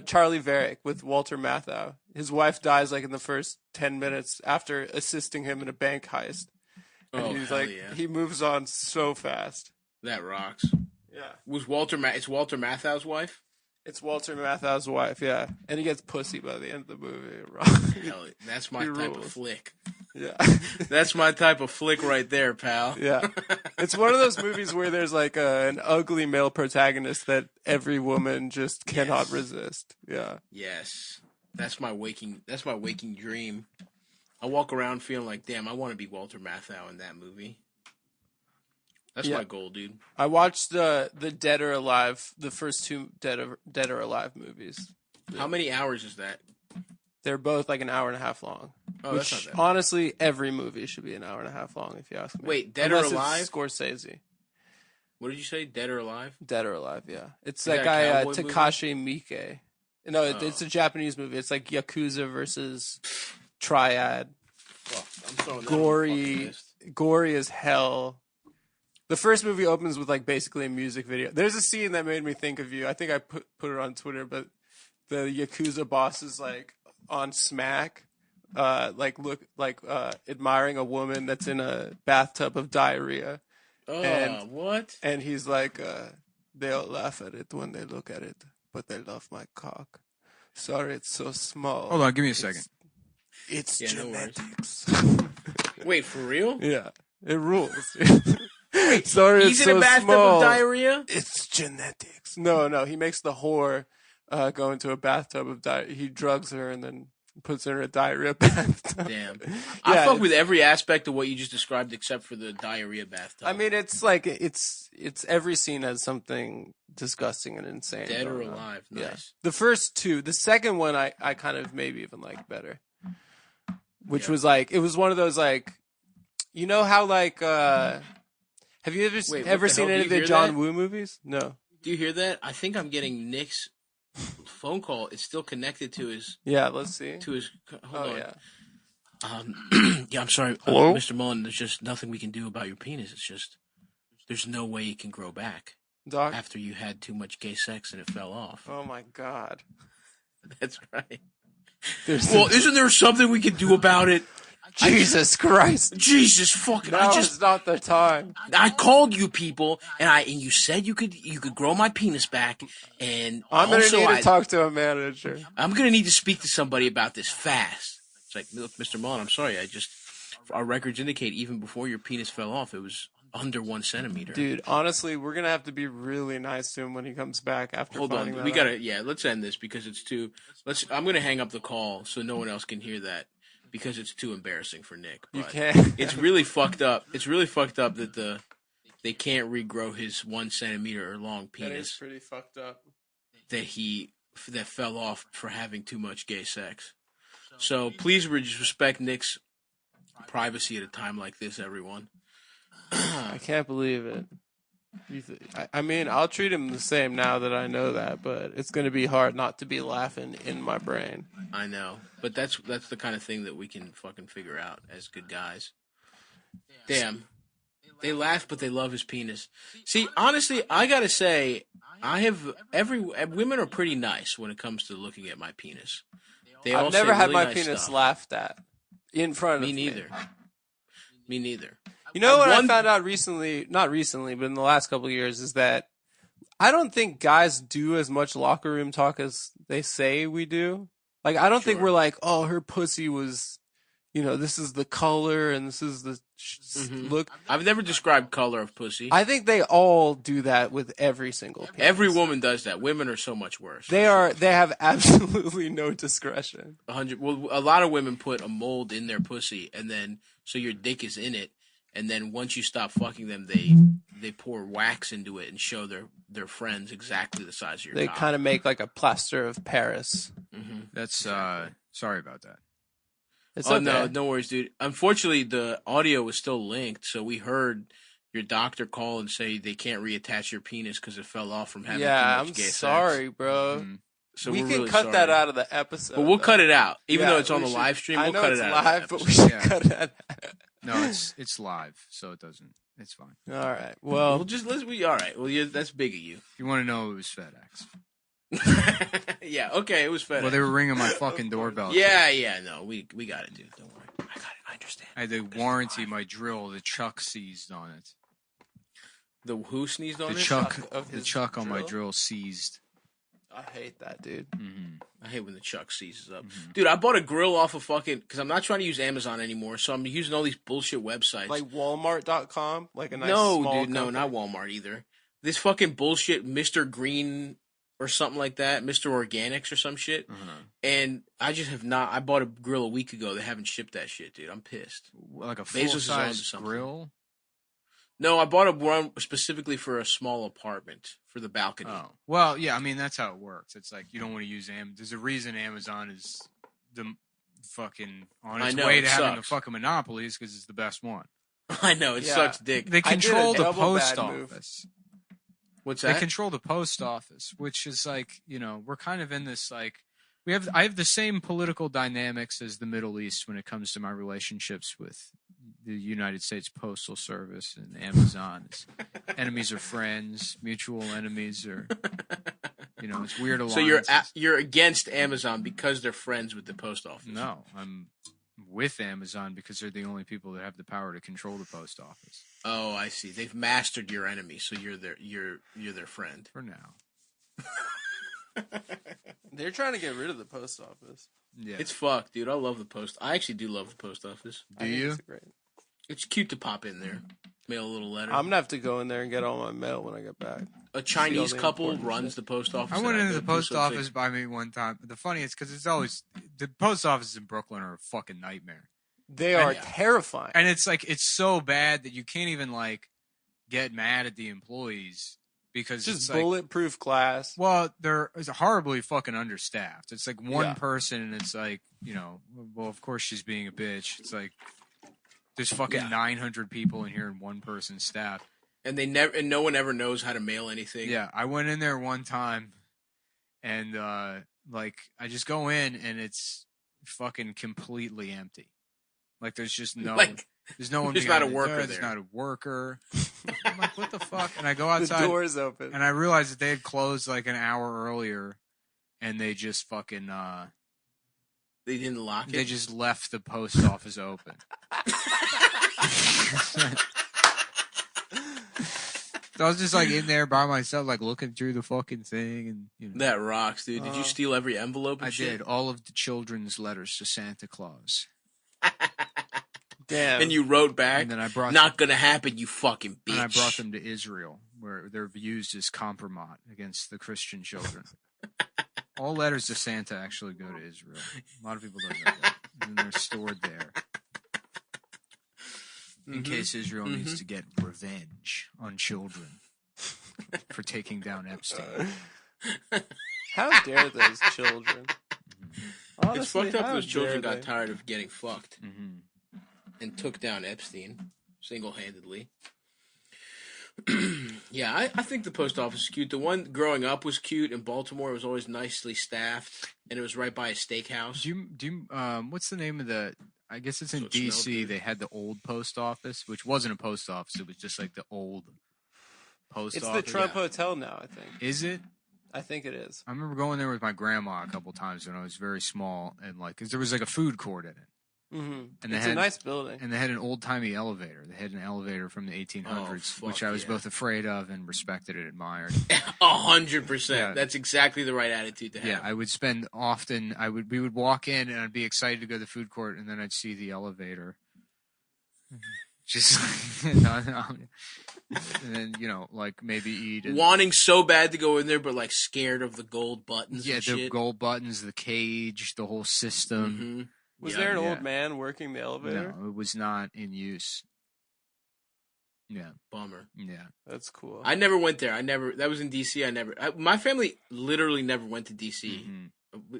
Charlie Varick with Walter Matthau. His wife dies like in the first 10 minutes after assisting him in a bank heist. And Oh, he's hell like yeah. he moves on so fast. That rocks. Yeah. It's Walter Matthau's wife? It's Walter Matthau's wife, yeah. And he gets pussy by the end of the movie. Hell, that's my He type of rules. flick. Yeah. That's my type of flick right there, pal. Yeah. It's one of those movies where there's like an ugly male protagonist that every woman just cannot Yes. resist. Yeah. Yes. That's my waking dream. I walk around feeling like, damn, I want to be Walter Matthau in that movie. That's Yeah. my goal, dude. I watched the Dead or Alive, the first two Dead or Alive movies. How many hours is that? They're both like an hour and a half long. Oh, which that's not bad. honestly, every movie should be an hour and a half long, if you ask me. Wait, Dead or Unless Alive? It's Scorsese. What did you say? Dead or Alive? Dead or Alive, yeah. It's Is that that a guy cowboy movie? Takashi Miike. No, Oh. it's a Japanese movie. It's like Yakuza versus Triad. Fuck, I'm throwing that on the fucking Gory, list. gory as hell. The first movie opens with like basically a music video. There's a scene that made me think of you. I think I put it on Twitter, but the Yakuza boss is like on smack, admiring a woman that's in a bathtub of diarrhea, Oh, And- what? and he's like, they'll laugh at it when they look at it, but they love my cock. Sorry, it's so small. Hold on, give me a second. It's Yeah, no worries. genetics. Wait, for real? Yeah, it rules. Sorry, He's it's in so a bathtub small. of diarrhea? It's genetics. No, he makes the whore go into a bathtub of diarrhea. He drugs her and then Puts her in a diarrhea bathtub. Damn. Yeah, I fuck with every aspect of what you just described except for the diarrhea bathtub. I mean, it's like it's every scene has something disgusting and insane. Dead or going on. alive. Yeah. Nice. The first two, the second one, I kind of maybe even liked better, which Yeah. was like it was one of those like, you know how like have you ever Wait, what ever the seen hell? any Do of you the hear John that? Woo movies? No. Do you hear that? I think I'm getting Nick's phone call. It's still connected to his. Yeah, let's see. Hold on. Yeah. Yeah, I'm sorry, Hello? Mr. Mullen. There's just nothing we can do about your penis. It's just there's no way it can grow back Doc. after you had too much gay sex and it fell off. Oh my God. That's right. There's Well, isn't there something we can do about it? Jesus Christ. Jesus fucking! Now is not the time. I called you people, and you said you could grow my penis back, and I'm gonna also need to talk to a manager. I'm gonna need to speak to somebody about this fast. It's like, look, Mr. Mullen, I'm sorry, our records indicate even before your penis fell off, it was under 1 centimeter. Dude, honestly, we're gonna have to be really nice to him when he comes back after. Hold finding on, that out. let's end this because it's too. I'm gonna hang up the call so no one else can hear that because it's too embarrassing for Nick. You But can't. it's really fucked up. It's really fucked up that they can't regrow his 1 centimeter long That is penis pretty fucked up. that fell off for having too much gay sex. So please respect Nick's privacy at a time like this, everyone. I can't believe it. I mean, I'll treat him the same now that I know that, but it's gonna be hard not to be laughing in my brain. I know, but that's the kind of thing that we can fucking figure out as good guys. Damn, they laugh, but they love his penis. See, honestly, I gotta say, women are pretty nice when it comes to looking at my penis. They all I've never say had really my nice penis stuff. laughed at in front Me of neither. Me neither. You know what I One- found out recently, not recently, but in the last couple of years, is that I don't think guys do as much locker room talk as they say we do. Like, I don't think Sure. we're like, oh, her pussy was, this is the color and this is the look. I've never described color of pussy. I think they all do that with every single penis. Every woman does that. Women are so much worse. They have absolutely no discretion. 100. Well, a lot of women put a mold in their pussy, and then so your dick is in it, and then once you stop fucking them, they pour wax into it and show their friends exactly the size of your They cock. kind of make like a plaster of Paris. That's sorry about that. It's Oh okay. no worries, dude. Unfortunately, the audio was still linked, so we heard your doctor call and say they can't reattach your penis because it fell off from having too Yeah, much I'm gay sex. sorry, bro. So we we're can really cut sorry. that out of the episode. But we'll though. cut it out, even Yeah, though it's on we the should- live stream. I We'll know cut it's it out. live, of the but we episode. should cut it out. No, it's live, so it doesn't. It's fine. All right. Well, All right. Well, yeah, that's big of you. If you want to know, it was FedEx. Yeah. Okay. It was FedEx. Well, they were ringing my fucking doorbell. Yeah. No, we got it, dude. Don't worry. I got it. I understand. I had to warranty my drill. The chuck seized on it. The who sneezed on The it? chuck, of the his chuck on my drill? drill seized. I hate that, dude. I hate when the chuck seizes up. Dude, I bought a grill off of fucking... Because I'm not trying to use Amazon anymore, so I'm using all these bullshit websites. Like Walmart.com, like a nice no, small dude, no, company. not Walmart either. This fucking bullshit Mr. Green or something like that, Mr. Organics or some shit. And I just have not... I bought a grill a week ago. They haven't shipped that shit, dude. I'm pissed. Like a Bezos is onto full-size something. grill. No, I bought one specifically for a small apartment, for the balcony. Oh, well, yeah. I mean, that's how it works. It's like you don't want to use Amazon. There's a reason Amazon is the fucking on its I know, way it to having the sucks. fucking monopolies because it's the best one. I know, it Yeah. sucks dick. They I did a control the double post bad move. office. What's They that? control the post office, which is like, we're kind of in this like I have the same political dynamics as the Middle East when it comes to my relationships with the United States Postal Service and Amazon. It's enemies are friends, mutual enemies are it's weird alliances. So you're against Amazon because they're friends with the post office. No, I'm with Amazon because they're the only people that have the power to control the post office. Oh, I see. They've mastered your enemy, so you're their friend. For now. They're trying to get rid of the post office. Yeah. It's fucked, dude. I love the post. I actually do love the post office. I think you? It's great. It's cute to pop in there. Mail a little letter. I'm gonna have to go in there and get all my mail when I get back. A Chinese See all the couple important runs shit. the post office. I went that into the go to, post so it's office by me one time. The funniest, because it's always the post offices in Brooklyn are a fucking nightmare, They are Yeah. terrifying. and it's like it's so bad that you can't even like get mad at the employees because Just it's like, bulletproof glass. well, they're it's horribly fucking understaffed. It's like one Yeah. person, and it's like, you know, well, of course she's being a bitch. It's like there's fucking Yeah. 900 people in here and one person's staff. and they never, and no one ever knows how to mail anything. Yeah, I went in there one time, and like I just go in and it's fucking completely empty. Like there's just no, Like, there's no one. there's behind not a the worker door, There's there. not a worker. I'm like, what the fuck? And I go The outside, door's open. and I realized that they had closed like an hour earlier, and they just fucking they didn't lock it. they just left the post office open. So I was just like in there by myself, like looking through the fucking thing, and you know, That rocks, dude. Did you steal every envelope and I shit? did all of the children's letters to Santa Claus, Damn. And you wrote back, and then I brought not gonna happen, you fucking bitch. and I brought them to Israel, where they're used as compromat against the Christian children. All letters to Santa actually go to Israel. A lot of people don't know that, and then they're stored there in case Israel needs to get revenge on children for taking down Epstein. How dare those children? Honestly, It's fucked up how those children dare got they? tired of getting fucked Mm-hmm. and took down Epstein single-handedly. Yeah, I think the post office is cute. The one growing up was cute in Baltimore. It was always nicely staffed, and it was right by a steakhouse. Do you what's the name of the? I guess it's in So it smelled D.C. good. They had the old post office, which wasn't a post office. It was just like the old post It's the office. Trump Hotel now, I think. Is it? I think it is. I remember going there with my grandma a couple times when I was very small, and like, cause there was like a food court in it, Mm-hmm. And they It's had- a nice building. and they had an old timey elevator. They had an elevator from the 1800s, Oh, fuck which I was yeah. both afraid of and respected and admired. 100%. Yeah. That's exactly the right attitude to have. Yeah, I would spend often. We would walk in, and I'd be excited to go to the food court, and then I'd see the elevator. Just no. And then like maybe eat. And, Wanting so bad to go in there, but like scared of the gold buttons. yeah, and the shit. gold buttons, the cage, the whole system. Mhm. Was Yeah, there an yeah. old man working the elevator? No, it was not in use. Yeah, Bummer. yeah. That's cool. I never went there. That was in DC. My family literally never went to DC. Mhm.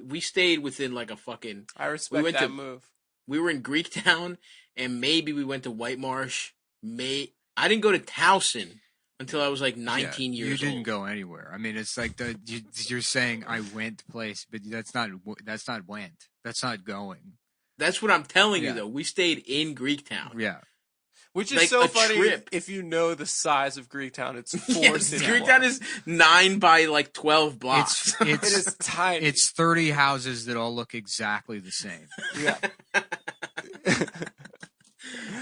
We stayed within like a fucking. I respect went that to- move. We were in Greektown, and maybe we went to White Marsh. I didn't go to Towson until I was like 19 Yeah, years you didn't old. go anywhere. I mean, it's like you're saying I went place, but that's not went. That's not going. That's what I'm telling you, Yeah. though. We stayed in Greektown. Yeah. Which is like so a funny trip. if you know the size of Greektown. It's 4 Yes, city Greektown blocks. is 9 by like 12 blocks. It It's is tiny. it's 30 houses that all look exactly the same. yeah.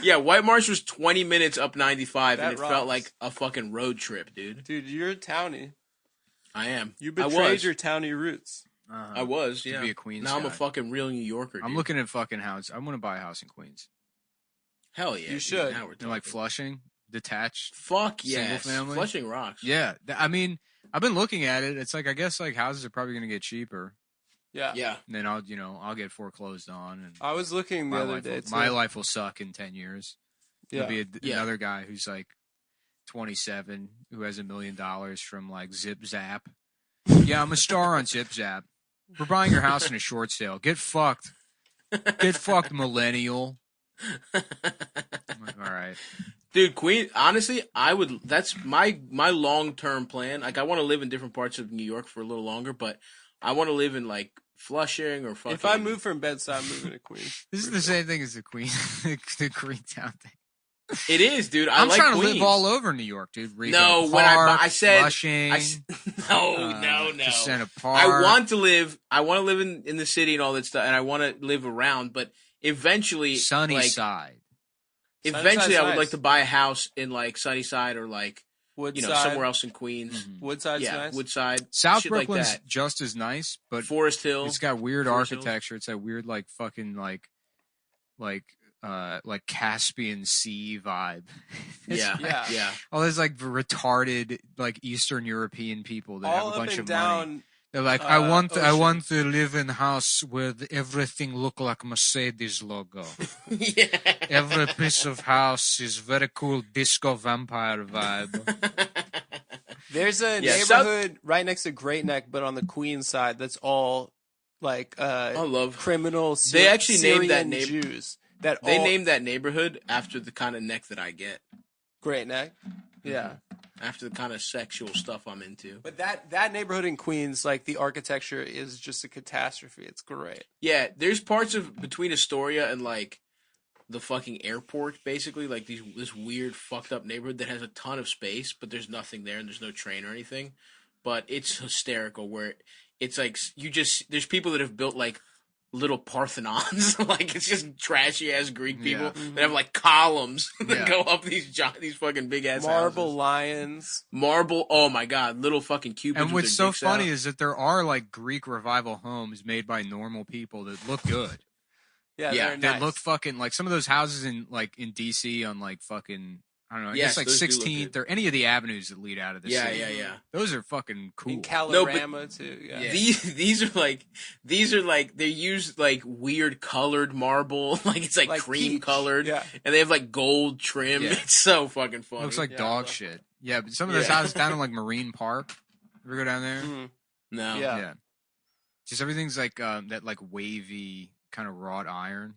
Yeah, White Marsh was 20 minutes up 95, and That it rocks. felt like a fucking road trip, dude. Dude, you're a townie. I am. You I betrayed was. your townie roots. I was, To yeah. be a Queens Now I'm a guy. fucking real New Yorker, dude. I'm looking at fucking house. I want to buy a house in Queens. Hell yeah. You dude. should. Now we're And like talking. Flushing, detached. Fuck single yes. family? Flushing rocks. Yeah, I mean, I've been looking at it. It's like I guess like houses are probably going to get cheaper. Yeah. Yeah. And then I'll get foreclosed on, and I was looking the my other life, day. will, too. my life will suck in 10 years. Yeah. There'll be Yeah. another guy who's like 27 who has $1 million from like Zip Zap. Yeah, I'm a star on Zip Zap. We're buying your house in a short sale. Get fucked. Get fucked, millennial. I'm like, all right. Dude, Queen, honestly, that's my long-term plan. Like, I want to live in different parts of New York for a little longer, but I want to live in, like, Flushing or fucking... If I move from Bed-Stuy, I'm moving to Queens. This is the same thing as the the Greentown thing. It is, dude. I'm like trying Queens. to live all over New York, dude. No, Regent when Park, I said... Flushing, No. Center Park. I want to live in the city and all that stuff, and I want to live around, but eventually... Sunnyside. Eventually, I would nice. like to buy a house in, like, Sunnyside or, like, Woodside. somewhere else in Queens. Mhm. Woodside's Yeah, nice. Woodside. South shit Brooklyn's like that. just as nice, but Forest Hill. it's got weird Forest Hills. architecture. It's that weird, like fucking like like Caspian Sea vibe. Yeah, Yeah. yeah. All those like retarded like Eastern European people that All have a up bunch and of down. money. They're like, I want ocean. to live in a house where everything look like Mercedes logo. Yeah. Every piece of house is very cool disco vampire vibe. There's a Yeah, neighborhood right next to Great Neck, but on the Queens side, that's all like I love. criminal. They actually Syrian named that name. Jews. That They all named that neighborhood after the kind of neck that I get, Great Neck. Yeah. after the kind of sexual stuff I'm into. But that neighborhood in Queens, like the architecture is just a catastrophe. It's great. Yeah, there's parts of between Astoria and like the fucking airport, basically, like this weird fucked up neighborhood that has a ton of space, but there's nothing there and there's no train or anything. But it's hysterical where it's like there's people that have built like little Parthenons, like it's just trashy ass Greek people that have like columns that go up these fucking big ass Marble houses. lions. Marble. Oh my god, little fucking cupids. And with what's their so dicks funny out. is that there are like Greek revival homes made by normal people that look good. Yeah, Yeah, they're They nice. look fucking like some of those houses in DC on like fucking I don't know, I Yes, guess like those do look 16th good. or any of the avenues that lead out of the Yeah, city. yeah. Those are fucking cool. in Calorama too. Yeah. Yeah. These are like they use like weird colored marble, like it's like cream peach. colored, Yeah. and they have like gold trim. Yeah. It's so fucking funny. Looks like Yeah, I dog love shit. Yeah, but some of those Yeah. houses down in like Marine Park. Ever go down there? Mhm. no, Yeah. Just everything's like that like wavy kind of wrought iron,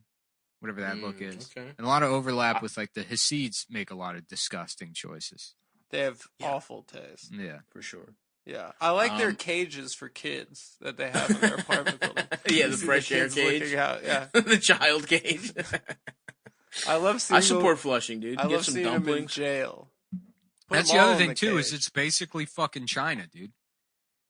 whatever that look is. Okay. And a lot of overlap with like the Hasids make a lot of disgusting choices. They have Yeah. awful taste. Yeah. for sure. Yeah, I like their Um, cages for kids that they have in their apartment building. Yeah, You the see fresh air kids cage. looking out, yeah, The child cage. I love seeing. I support Flushing, dude. I Get love some seeing them in dumplings. jail. Put That's them the all other in thing too, is cage. it's basically fucking China, dude.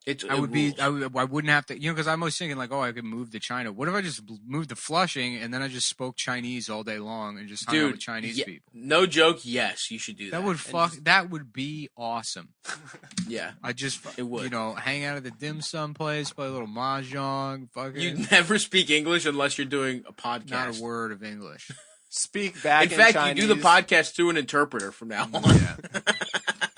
It I rules. wouldn't have to, because I'm always thinking like, oh, I could move to China. What if I just moved to Flushing and then I just spoke Chinese all day long and just hung out Dude, with Chinese yeah, people? no joke. Yes, you should do that. That would And that would be awesome. yeah. I just, It would. hang out at the dim sum place, play a little mahjong, fucking You never speak English unless you're doing a podcast. not a word of English. Speak back In fact, Chinese, you do the podcast through an interpreter from now on. Yeah.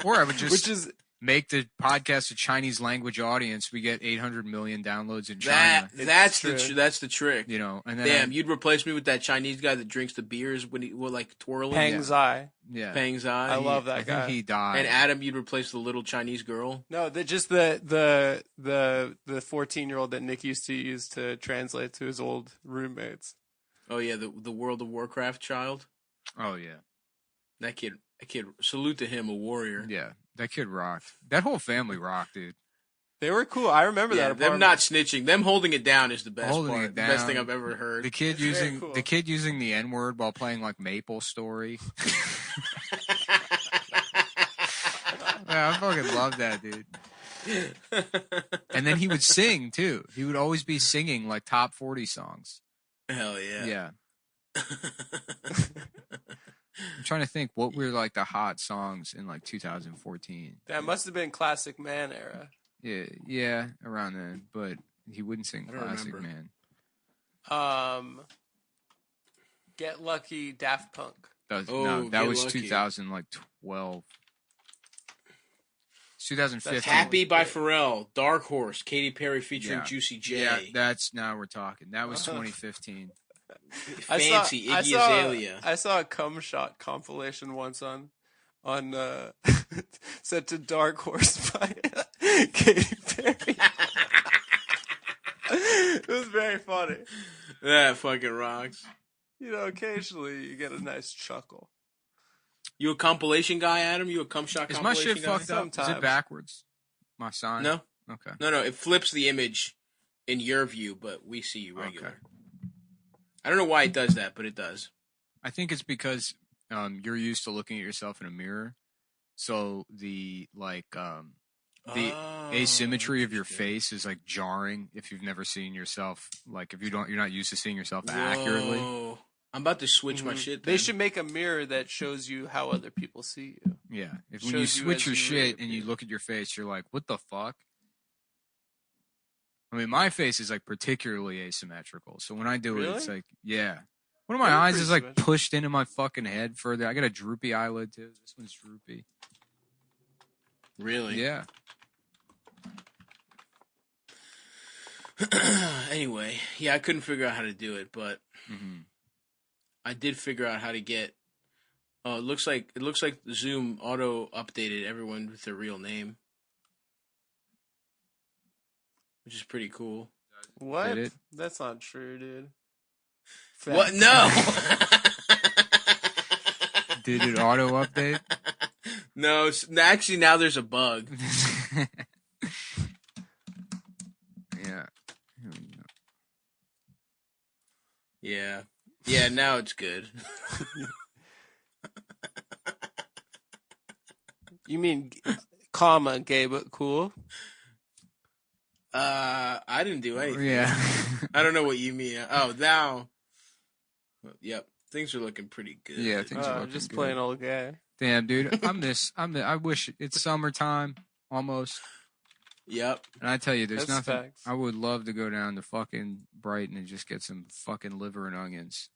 Or I would just which is make the podcast a Chinese language audience. We get 800 million downloads in China. That's true. that's the trick. And then Damn, you'd replace me with that Chinese guy that drinks the beers when he will like twirling. Pang Zai. yeah, Pang Zai. I love that I guy. think he died. And Adam, you'd replace the little Chinese girl. No, just the 14-year-old that Nick used to use to translate to his old roommates. Oh yeah, the World of Warcraft child. Oh yeah, That kid. Salute to him, a warrior. yeah. That kid rocked. That whole family rocked, dude. They were cool. I remember Yeah, that. them apartment. not snitching, them holding it down is the best Holding part. it The best down. thing I've ever heard. The kid Very using cool. the N word while playing like Maple Story. Yeah, I fucking love that, dude. And then he would sing too. He would always be singing like top 40 songs. Hell yeah. Yeah. I'm trying to think what were like the hot songs in like 2014. That must have been Classic Man era. Yeah, around then. But he wouldn't sing I don't Classic remember. Man. Get Lucky, Daft Punk. That was, Oh, no, that Get was Lucky. 2012. It's 2015. Happy by Pharrell, Dark Horse, Katy Perry featuring Yeah. Juicy J. Yeah, that's now we're talking. That was 2015. Fancy, I Iggy saw, Azalea. I saw a cum shot compilation once on set to Dark Horse by Katy Perry. It was very funny. That fucking rocks. You know, occasionally you get a nice chuckle. You a compilation guy, Adam? You a cum shot Is my compilation shit guy? fucked up? Is it Sometimes. backwards? My sign? No. Okay. No, it flips the image in your view, but we see you regular. Okay. I don't know why it does that, but it does. I think it's because you're used to looking at yourself in a mirror, so the asymmetry of your interesting. face is like jarring if you've never seen yourself. Like if you're not used to seeing yourself accurately. Whoa. I'm about to switch my Mhm. shit. They then. should make a mirror that shows you how other people see you. Yeah. If when Shows you you switch as your you shit really and you appear. look at your face, you're like, what the fuck? I mean, my face is like particularly asymmetrical. So when I do it, it's Really? like, yeah. One of my They're eyes pretty is like symmetrical. pushed into my fucking head further. I got a droopy eyelid too. This one's droopy. Really? Yeah. Anyway, yeah, I couldn't figure out how to do it, but Mm-hmm. I did figure out how to get. It looks like Zoom auto updated everyone with their real name, which is pretty cool. What? Did it? That's not true, dude. What? Fact. No. Did it auto update? No, actually, now there's a bug. Yeah. Yeah. Yeah, now it's good. You mean, comma, gay but cool? I didn't do anything. Yeah. I don't know what you mean. Oh, now. Yep. Things are looking pretty good. Yeah, things are looking Just good. plain old gay. Damn, dude. I wish it's summertime almost. Yep. And I tell you, there's That's nothing. facts. I would love to go down to fucking Brighton and just get some fucking liver and onions.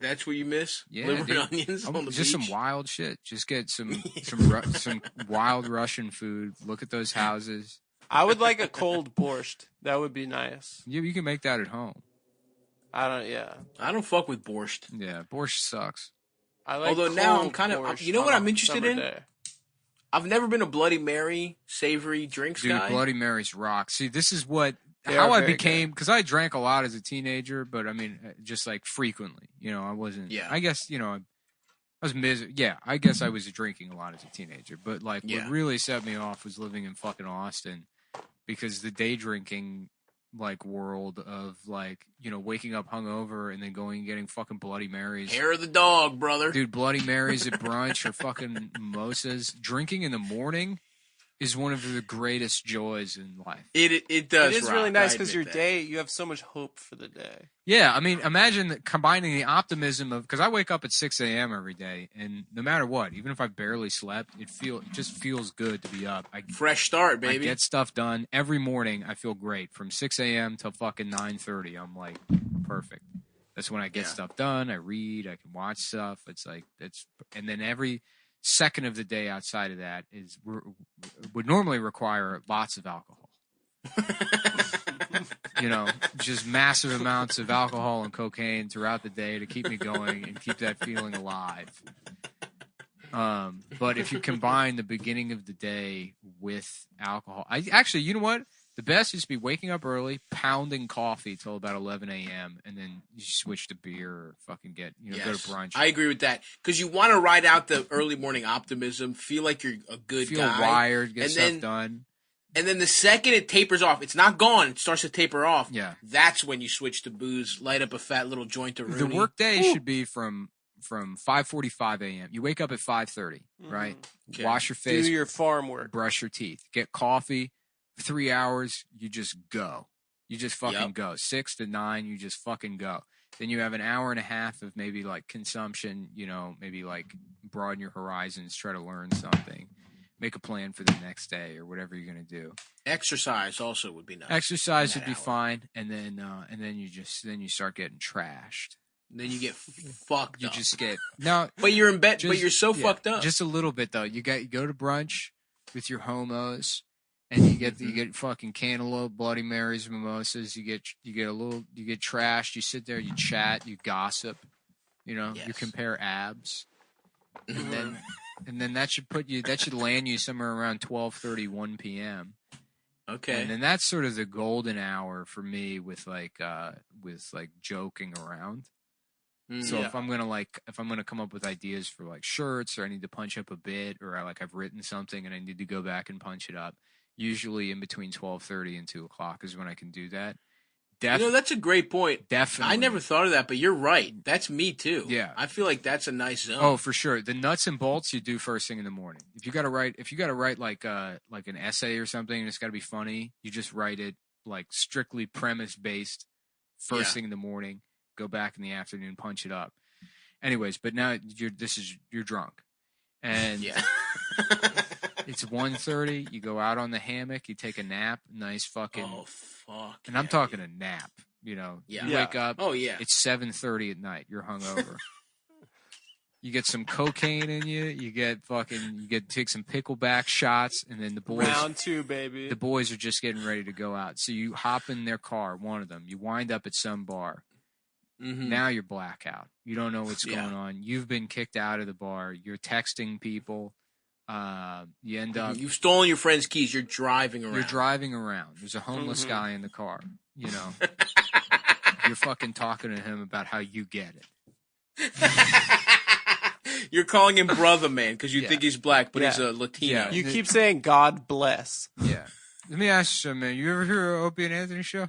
That's what you miss? Yeah, Liver dude. and onions on the Just beach? some wild shit. Just get some wild Russian food. Look at those houses. I would like a cold borscht. That would be nice. You can make that at home. Yeah. I don't fuck with borscht. Yeah, borscht sucks. I like Although now I'm cold kind of, borscht you know what on I'm a interested summer in? day. I've never been a Bloody Mary savory drinks Dude, guy. Bloody Marys rock. See, this is They how are I very became, because I drank a lot as a teenager, but I mean, just like frequently. You know, I wasn't. Yeah. I guess I was Yeah, I guess I was drinking a lot as a teenager, but like Yeah. what really set me off was living in fucking Austin, because the day drinking like world of like waking up hungover and then going and getting fucking Bloody Marys. Hair of the dog, brother. Dude, Bloody Marys at brunch or fucking mimosas. Drinking in the morning is one of the greatest joys in life. It does. It is rock, really nice I because admit your that. day, you have so much hope for the day. Yeah, I mean, imagine combining the optimism of, because I wake up at 6 a.m. every day, and no matter what, even if I barely slept, it just feels good to be up. Fresh start, I baby. get stuff done every morning. I feel great from 6 a.m. till fucking 9:30. I'm like perfect. That's when I get stuff done. I read. I can watch stuff. It's like and then every second of the day outside of that would normally require lots of alcohol. Just massive amounts of alcohol and cocaine throughout the day to keep me going and keep that feeling alive. But if you combine the beginning of the day with alcohol, you know what? The best is to be waking up early, pounding coffee till about 11 a.m., and then you switch to beer or fucking go to brunch. I agree with that. Because you want to ride out the early morning optimism, feel like you're a good feel guy. wired, get and stuff then, done. And then the second it tapers off, it's not gone, it starts to taper off. Yeah. That's when you switch to booze, light up a fat little joint of Rooney. The work day should be from 5:45 a.m. You wake up at 5:30, right? Okay. Wash your face, Do your farm work. brush your teeth, get coffee. 3 hours, you just go. You just fucking go. 6 to 9, you just fucking go. Then you have an hour and a half of maybe like consumption, maybe like broaden your horizons, try to learn something, make a plan for the next day or whatever you're going to do. Exercise also would be nice. Exercise would be fine. And then you start getting trashed. Then you get fucked You up. just get, no. But you're in bed, Just- but you're so yeah, fucked up. Just a little bit though. You go to brunch with your homos, and you get fucking cantaloupe, Bloody Marys, mimosas. You get trashed. You sit there, you chat, you gossip. You compare abs, and then that should land you somewhere around 12:30, 1 p.m. Okay. And then that's sort of the golden hour for me with joking around. So if I'm gonna come up with ideas for like shirts, or I need to punch up a bit, or I've written something and I need to go back and punch it up, usually in between 12:30 and 2 o'clock is when I can do that. That's a great point. Definitely. I never thought of that, but you're right. That's me too. Yeah. I feel like that's a nice zone. Oh, for sure. The nuts and bolts you do first thing in the morning. If you gotta write like an essay or something and it's gotta be funny, you just write it like strictly premise based first thing in the morning. Go back in the afternoon, punch it up. Anyways, but now you're drunk, and it's 1:30. You go out on the hammock, you take a nap, nice fucking. Oh fuck! And I'm talking a nap, You know, Yeah. you wake up. Oh yeah. It's 7:30 at night. You're hungover. You get some cocaine in you. You get take some pickleback shots, and then the boys. Round 2, baby. The boys are just getting ready to go out. So you hop in their car, one of them. You wind up at some bar. Mm-hmm. Now you're blackout. You don't know what's going on. You've been kicked out of the bar. You're texting people. You end up. You've stolen your friend's keys. You're driving around. You're driving around. There's a homeless guy in the car. You know. You're fucking talking to him about how you get it. You're calling him brother man because you think he's black, but he's a Latino. Yeah. You keep saying God bless. Yeah. Let me ask you something, man. You ever hear of Opie and Anthony show?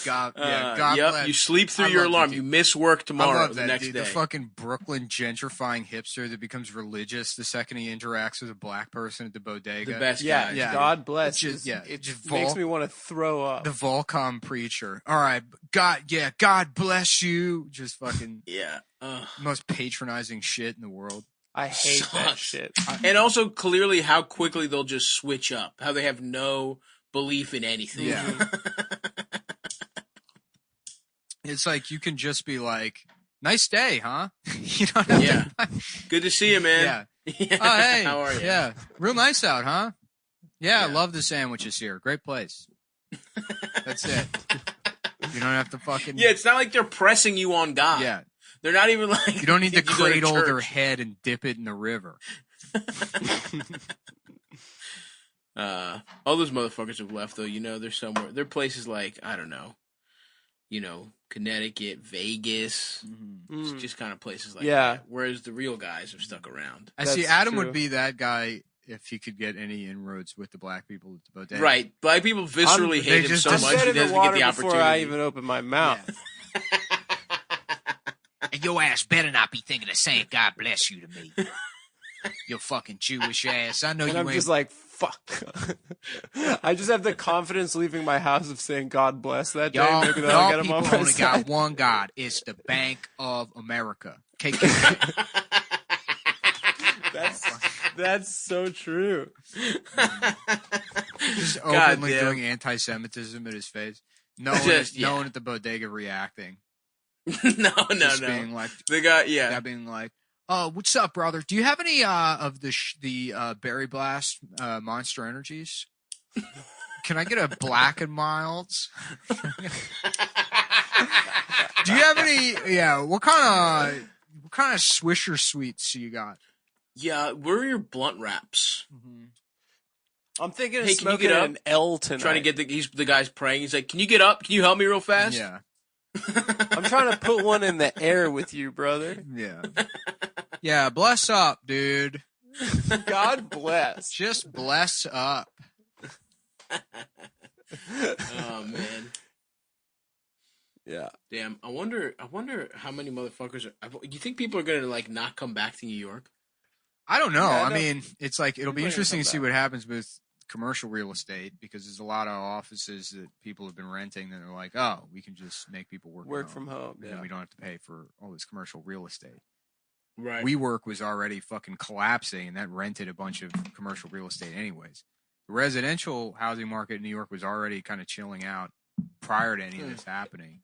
God bless. You sleep through your alarm. You miss work tomorrow the next day. The fucking Brooklyn gentrifying hipster that becomes religious the second he interacts with a black person at the bodega. The best guy. Yeah. God bless. It just makes me want to throw up. The Volcom preacher. All right. God bless you. Just fucking most patronizing shit in the world. I hate that shit. And also clearly how quickly they'll just switch up. How they have no belief in anything. Yeah. It's like you can just be like, "Nice day, huh?" You don't have to. Good to see you, man. Yeah. Oh, hey. How are you? Yeah. Real nice out, huh? Yeah, I love the sandwiches here. Great place. That's it. You don't have to fucking. Yeah, it's not like they're pressing you on God. Yeah. They're not even like. You don't need to cradle church. their head and dip it in the river. All those motherfuckers have left, though. You know, they're somewhere. They're places like, I don't know, Connecticut, Vegas. It's just kind of places like that. Whereas the real guys have stuck around. I see Adam would be that guy if he could get any inroads with the black people at the bodega. Right. Black people viscerally hate him so much he doesn't get the opportunity. Before I even open my mouth. Yeah. And your ass better not be thinking of saying God bless you to me. You fucking Jewish ass. I know and you I'm ain't. Just like, fuck. I just have the confidence leaving my house of saying God bless that day. Y'all I people only got one God. It's the Bank of America. That's so true. Just openly doing anti-Semitism at his face. No one at the bodega reacting. No. Being like, the guy, being like, "Oh, what's up, brother? Do you have any of the Berry Blast Monster Energies? Can I get a Black and Milds? Do you have any? Yeah, what kind of Swisher sweets do you got? Yeah, where are your blunt wraps? I'm thinking of can you smoking get up? an L tonight. Trying to get the guy's praying. He's like, "Can you get up? Can you help me real fast?" Yeah. I'm trying to put one in the air with you, brother. Yeah. Yeah, bless up, dude. God bless. Just bless up. Oh man. Yeah. Damn. I wonder how many motherfuckers are. You think people are gonna like not come back to New York? I don't know. Yeah, I mean, it's like it'll be Everybody interesting to comes see back. what happens with commercial real estate because there's a lot of offices that people have been renting that are like, oh, we can just make people work from home. and Yeah. we don't have to pay for all this commercial real estate. Right. WeWork was already fucking collapsing, and that rented a bunch of commercial real estate anyways. The residential housing market in New York was already kind of chilling out prior to any of this happening.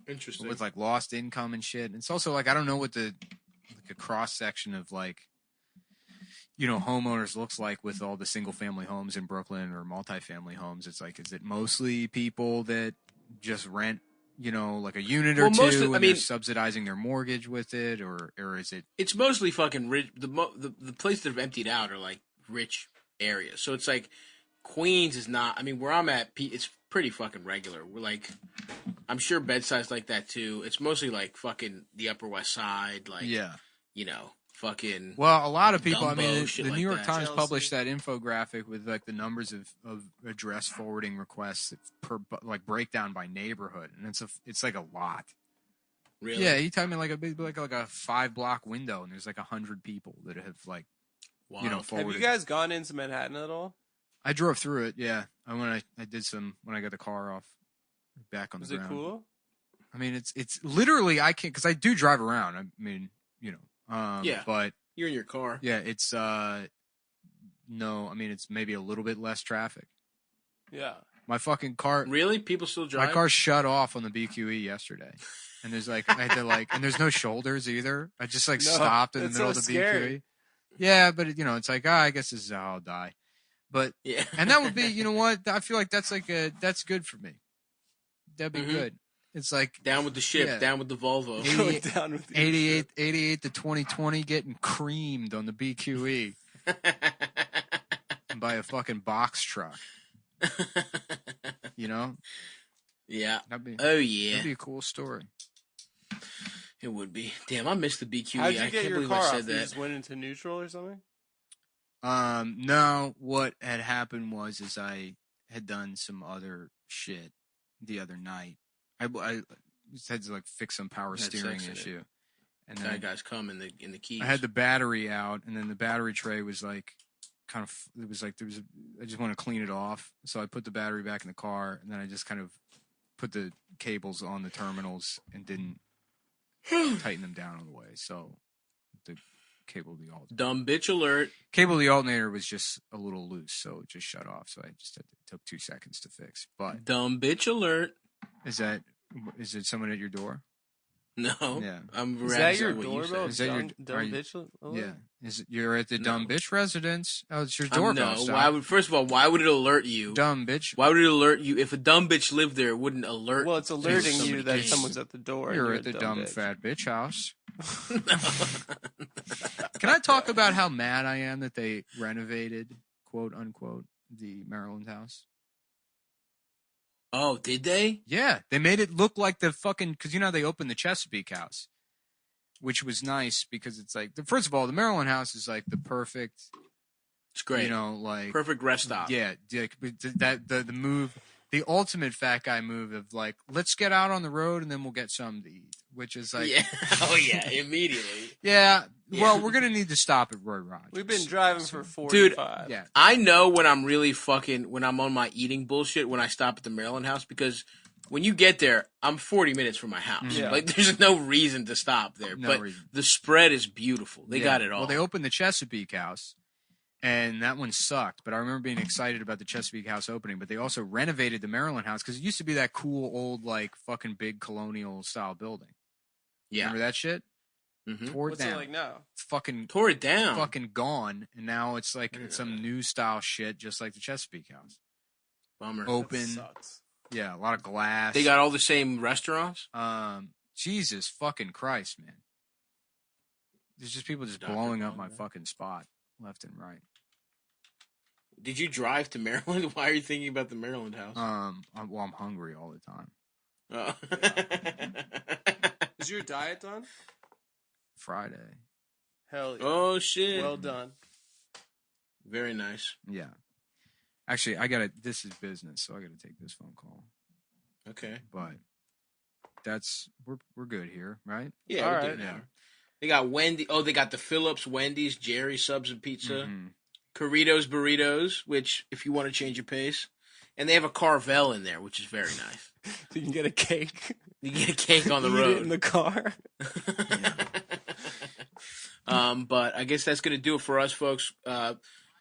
Interesting. With like lost income and shit. And it's also like I don't know what a cross section of like homeowners looks like with all the single family homes in Brooklyn or multifamily homes. It's like, is it mostly people that just rent, like a unit or two and they're subsidizing their mortgage with it, or is it? It's mostly fucking rich. The places that have emptied out are like rich areas. So it's like Queens is not. I mean, where I'm at, it's pretty fucking regular. We're like, I'm sure Bedside's like that too. It's mostly like fucking the Upper West Side, like fucking. Well, a lot of people. Dumbo, I mean, shit the like New York that. Times Chelsea. published that infographic with like the numbers of address forwarding requests per like breakdown by neighborhood, and it's like a lot. Really? Yeah, you tell me like a big like a 5-block window, and there's like 100 people that have like Wow. forwarded. Have you guys gone into Manhattan at all? I drove through it. Yeah, I did some when I got the car off back on Was the it ground. cool? I mean, it's literally I can't because I do drive around. I mean, Yeah. but You're in your car. yeah, it's no. I mean, it's maybe a little bit less traffic. Yeah. My fucking car. Really? People still drive? My car shut off on the BQE yesterday. And there's like, I had to like, and there's no shoulders either. I just like stopped in the middle of the BQE. Yeah, but it's like, I guess this is how I'll die. But, yeah. And that would be, you know what? I feel like that's that's good for me. That'd be good. It's like. Down with the ship, down with the Volvo. 88 to 2020 getting creamed on the BQE. By a fucking box truck. You know? Yeah. That'd be a cool story. It would be. Damn, I missed the BQE. How'd you I get can't your believe car I off? said that. You just went into neutral or something? No. What had happened was I had done some other shit the other night. I just had to like fix some power steering issue. And then that guy's come in the keys. I had the battery out, and then the battery tray was like kind of. It was like I just want to clean it off, so I put the battery back in the car, and then I just kind of put the cables on the terminals and didn't tighten them down on the way. So the cable of the alternator. Dumb bitch alert. Cable of the alternator was just a little loose, so it just shut off. So it took 2 seconds to fix. But dumb bitch alert. Is it someone at your door? No. Yeah. Is that your doorbell? Is that your dumb bitch? Yeah. You're at the dumb bitch residence? Oh, it's your doorbell. No. First of all, why would it alert you? Dumb bitch. Why would it alert you? If a dumb bitch lived there, it wouldn't alert. Well, it's alerting you that someone's at the door. You're at the dumb fat bitch house. Can I talk about how mad I am that they renovated, quote unquote, the Maryland house? Oh, did they? Yeah, they made it look like the fucking, because you know they opened the Chesapeake house, which was nice because it's like, first of all, the Maryland house is like the perfect. It's great. You know, like perfect rest stop. Yeah, the move, the ultimate fat guy move of like, let's get out on the road and then we'll get something to eat, which is like, yeah, oh yeah, immediately. Yeah. Well, we're gonna need to stop at Roy Rogers. We've been driving for 45. Dude, yeah. I know when I'm really when I'm on my eating bullshit when I stop at the Maryland house because when you get there, I'm 40 minutes from my house. Yeah. Like there's no reason to stop there. But the spread is beautiful. They got it all. Well, they opened the Chesapeake house, and that one sucked. But I remember being excited about the Chesapeake house opening. But they also renovated the Maryland house because it used to be that cool old like fucking big colonial style building. Yeah, remember that shit? Mm-hmm. Tore it What's down. it like now? It's fucking tore it down. Fucking gone, and now it's like some new style shit, just like the Chesapeake house. Bummer. Open. That sucks. Yeah, a lot of glass. They got all the same restaurants. Jesus fucking Christ, man. There's just people just blowing up my fucking spot left and right. Did you drive to Maryland? Why are you thinking about the Maryland house? I'm hungry all the time. Oh. Is your diet done? Friday. Hell yeah. Oh shit. Well done. Very nice. Yeah. Actually, this is business, so I gotta take this phone call. Okay. But we're good here, right? Yeah, all we're right. good now. They got they got the Phillips, Wendy's, Jerry Subs and Pizza, Corritos Burritos, which if you want to change your pace. And they have a Carvel in there, which is very nice. You can get a cake. You get a cake on the Eat road. it in the car. But I guess that's going to do it for us, folks.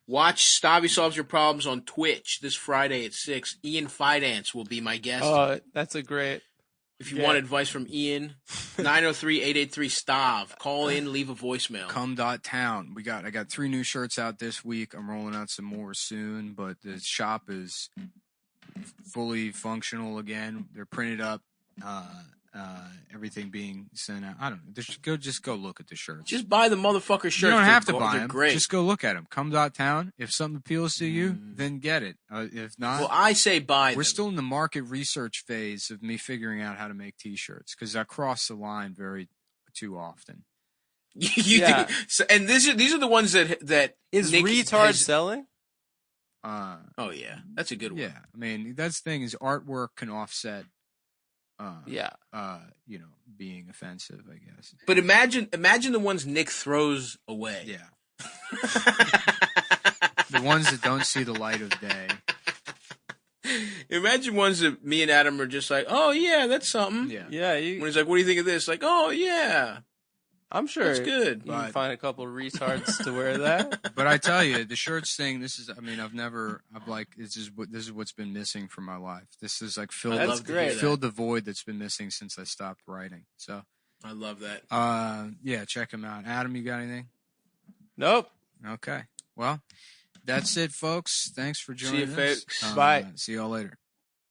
Watch Stabby Solves Your Problems on Twitch this Friday at 6. Ian Fidance will be my guest. That's a great... If you want advice from Ian, 903-883-STAV. Call in, leave a voicemail. Cumtown. I got 3 new shirts out this week. I'm rolling out some more soon, but the shop is fully functional again. They're printed up. Everything being sent out. I don't know. Just go look at the shirts. Just buy the motherfucker shirts. You don't have to buy them. them. Great. Just go look at them. Cumtown. If something appeals to you, then get it. If not, well, I say buy them. We're still in the market research phase of me figuring out how to make T-shirts because I cross the line too often. You do. So, and these are the ones that is Nick retard selling. Oh yeah, that's a good one. Yeah, I mean that's the thing is artwork can offset. Being offensive, I guess. But imagine the ones Nick throws away. Yeah. The ones that don't see the light of day. Imagine ones that me and Adam are just like, oh yeah, that's something. Yeah. Yeah. When he's like, what do you think of this? Like, oh yeah. I'm sure That's good. you can but- find a couple of retards to wear that. But I tell you, the shirts thing. This is. I mean, this is what's been missing from my life. This is like filled. I love to hear that. Filled the void that's been missing since I stopped writing. So, I love that. yeah, check them out. Adam, you got anything? Nope. Okay. Well, that's it, folks. Thanks for joining See you, us. folks. Bye. See y'all later.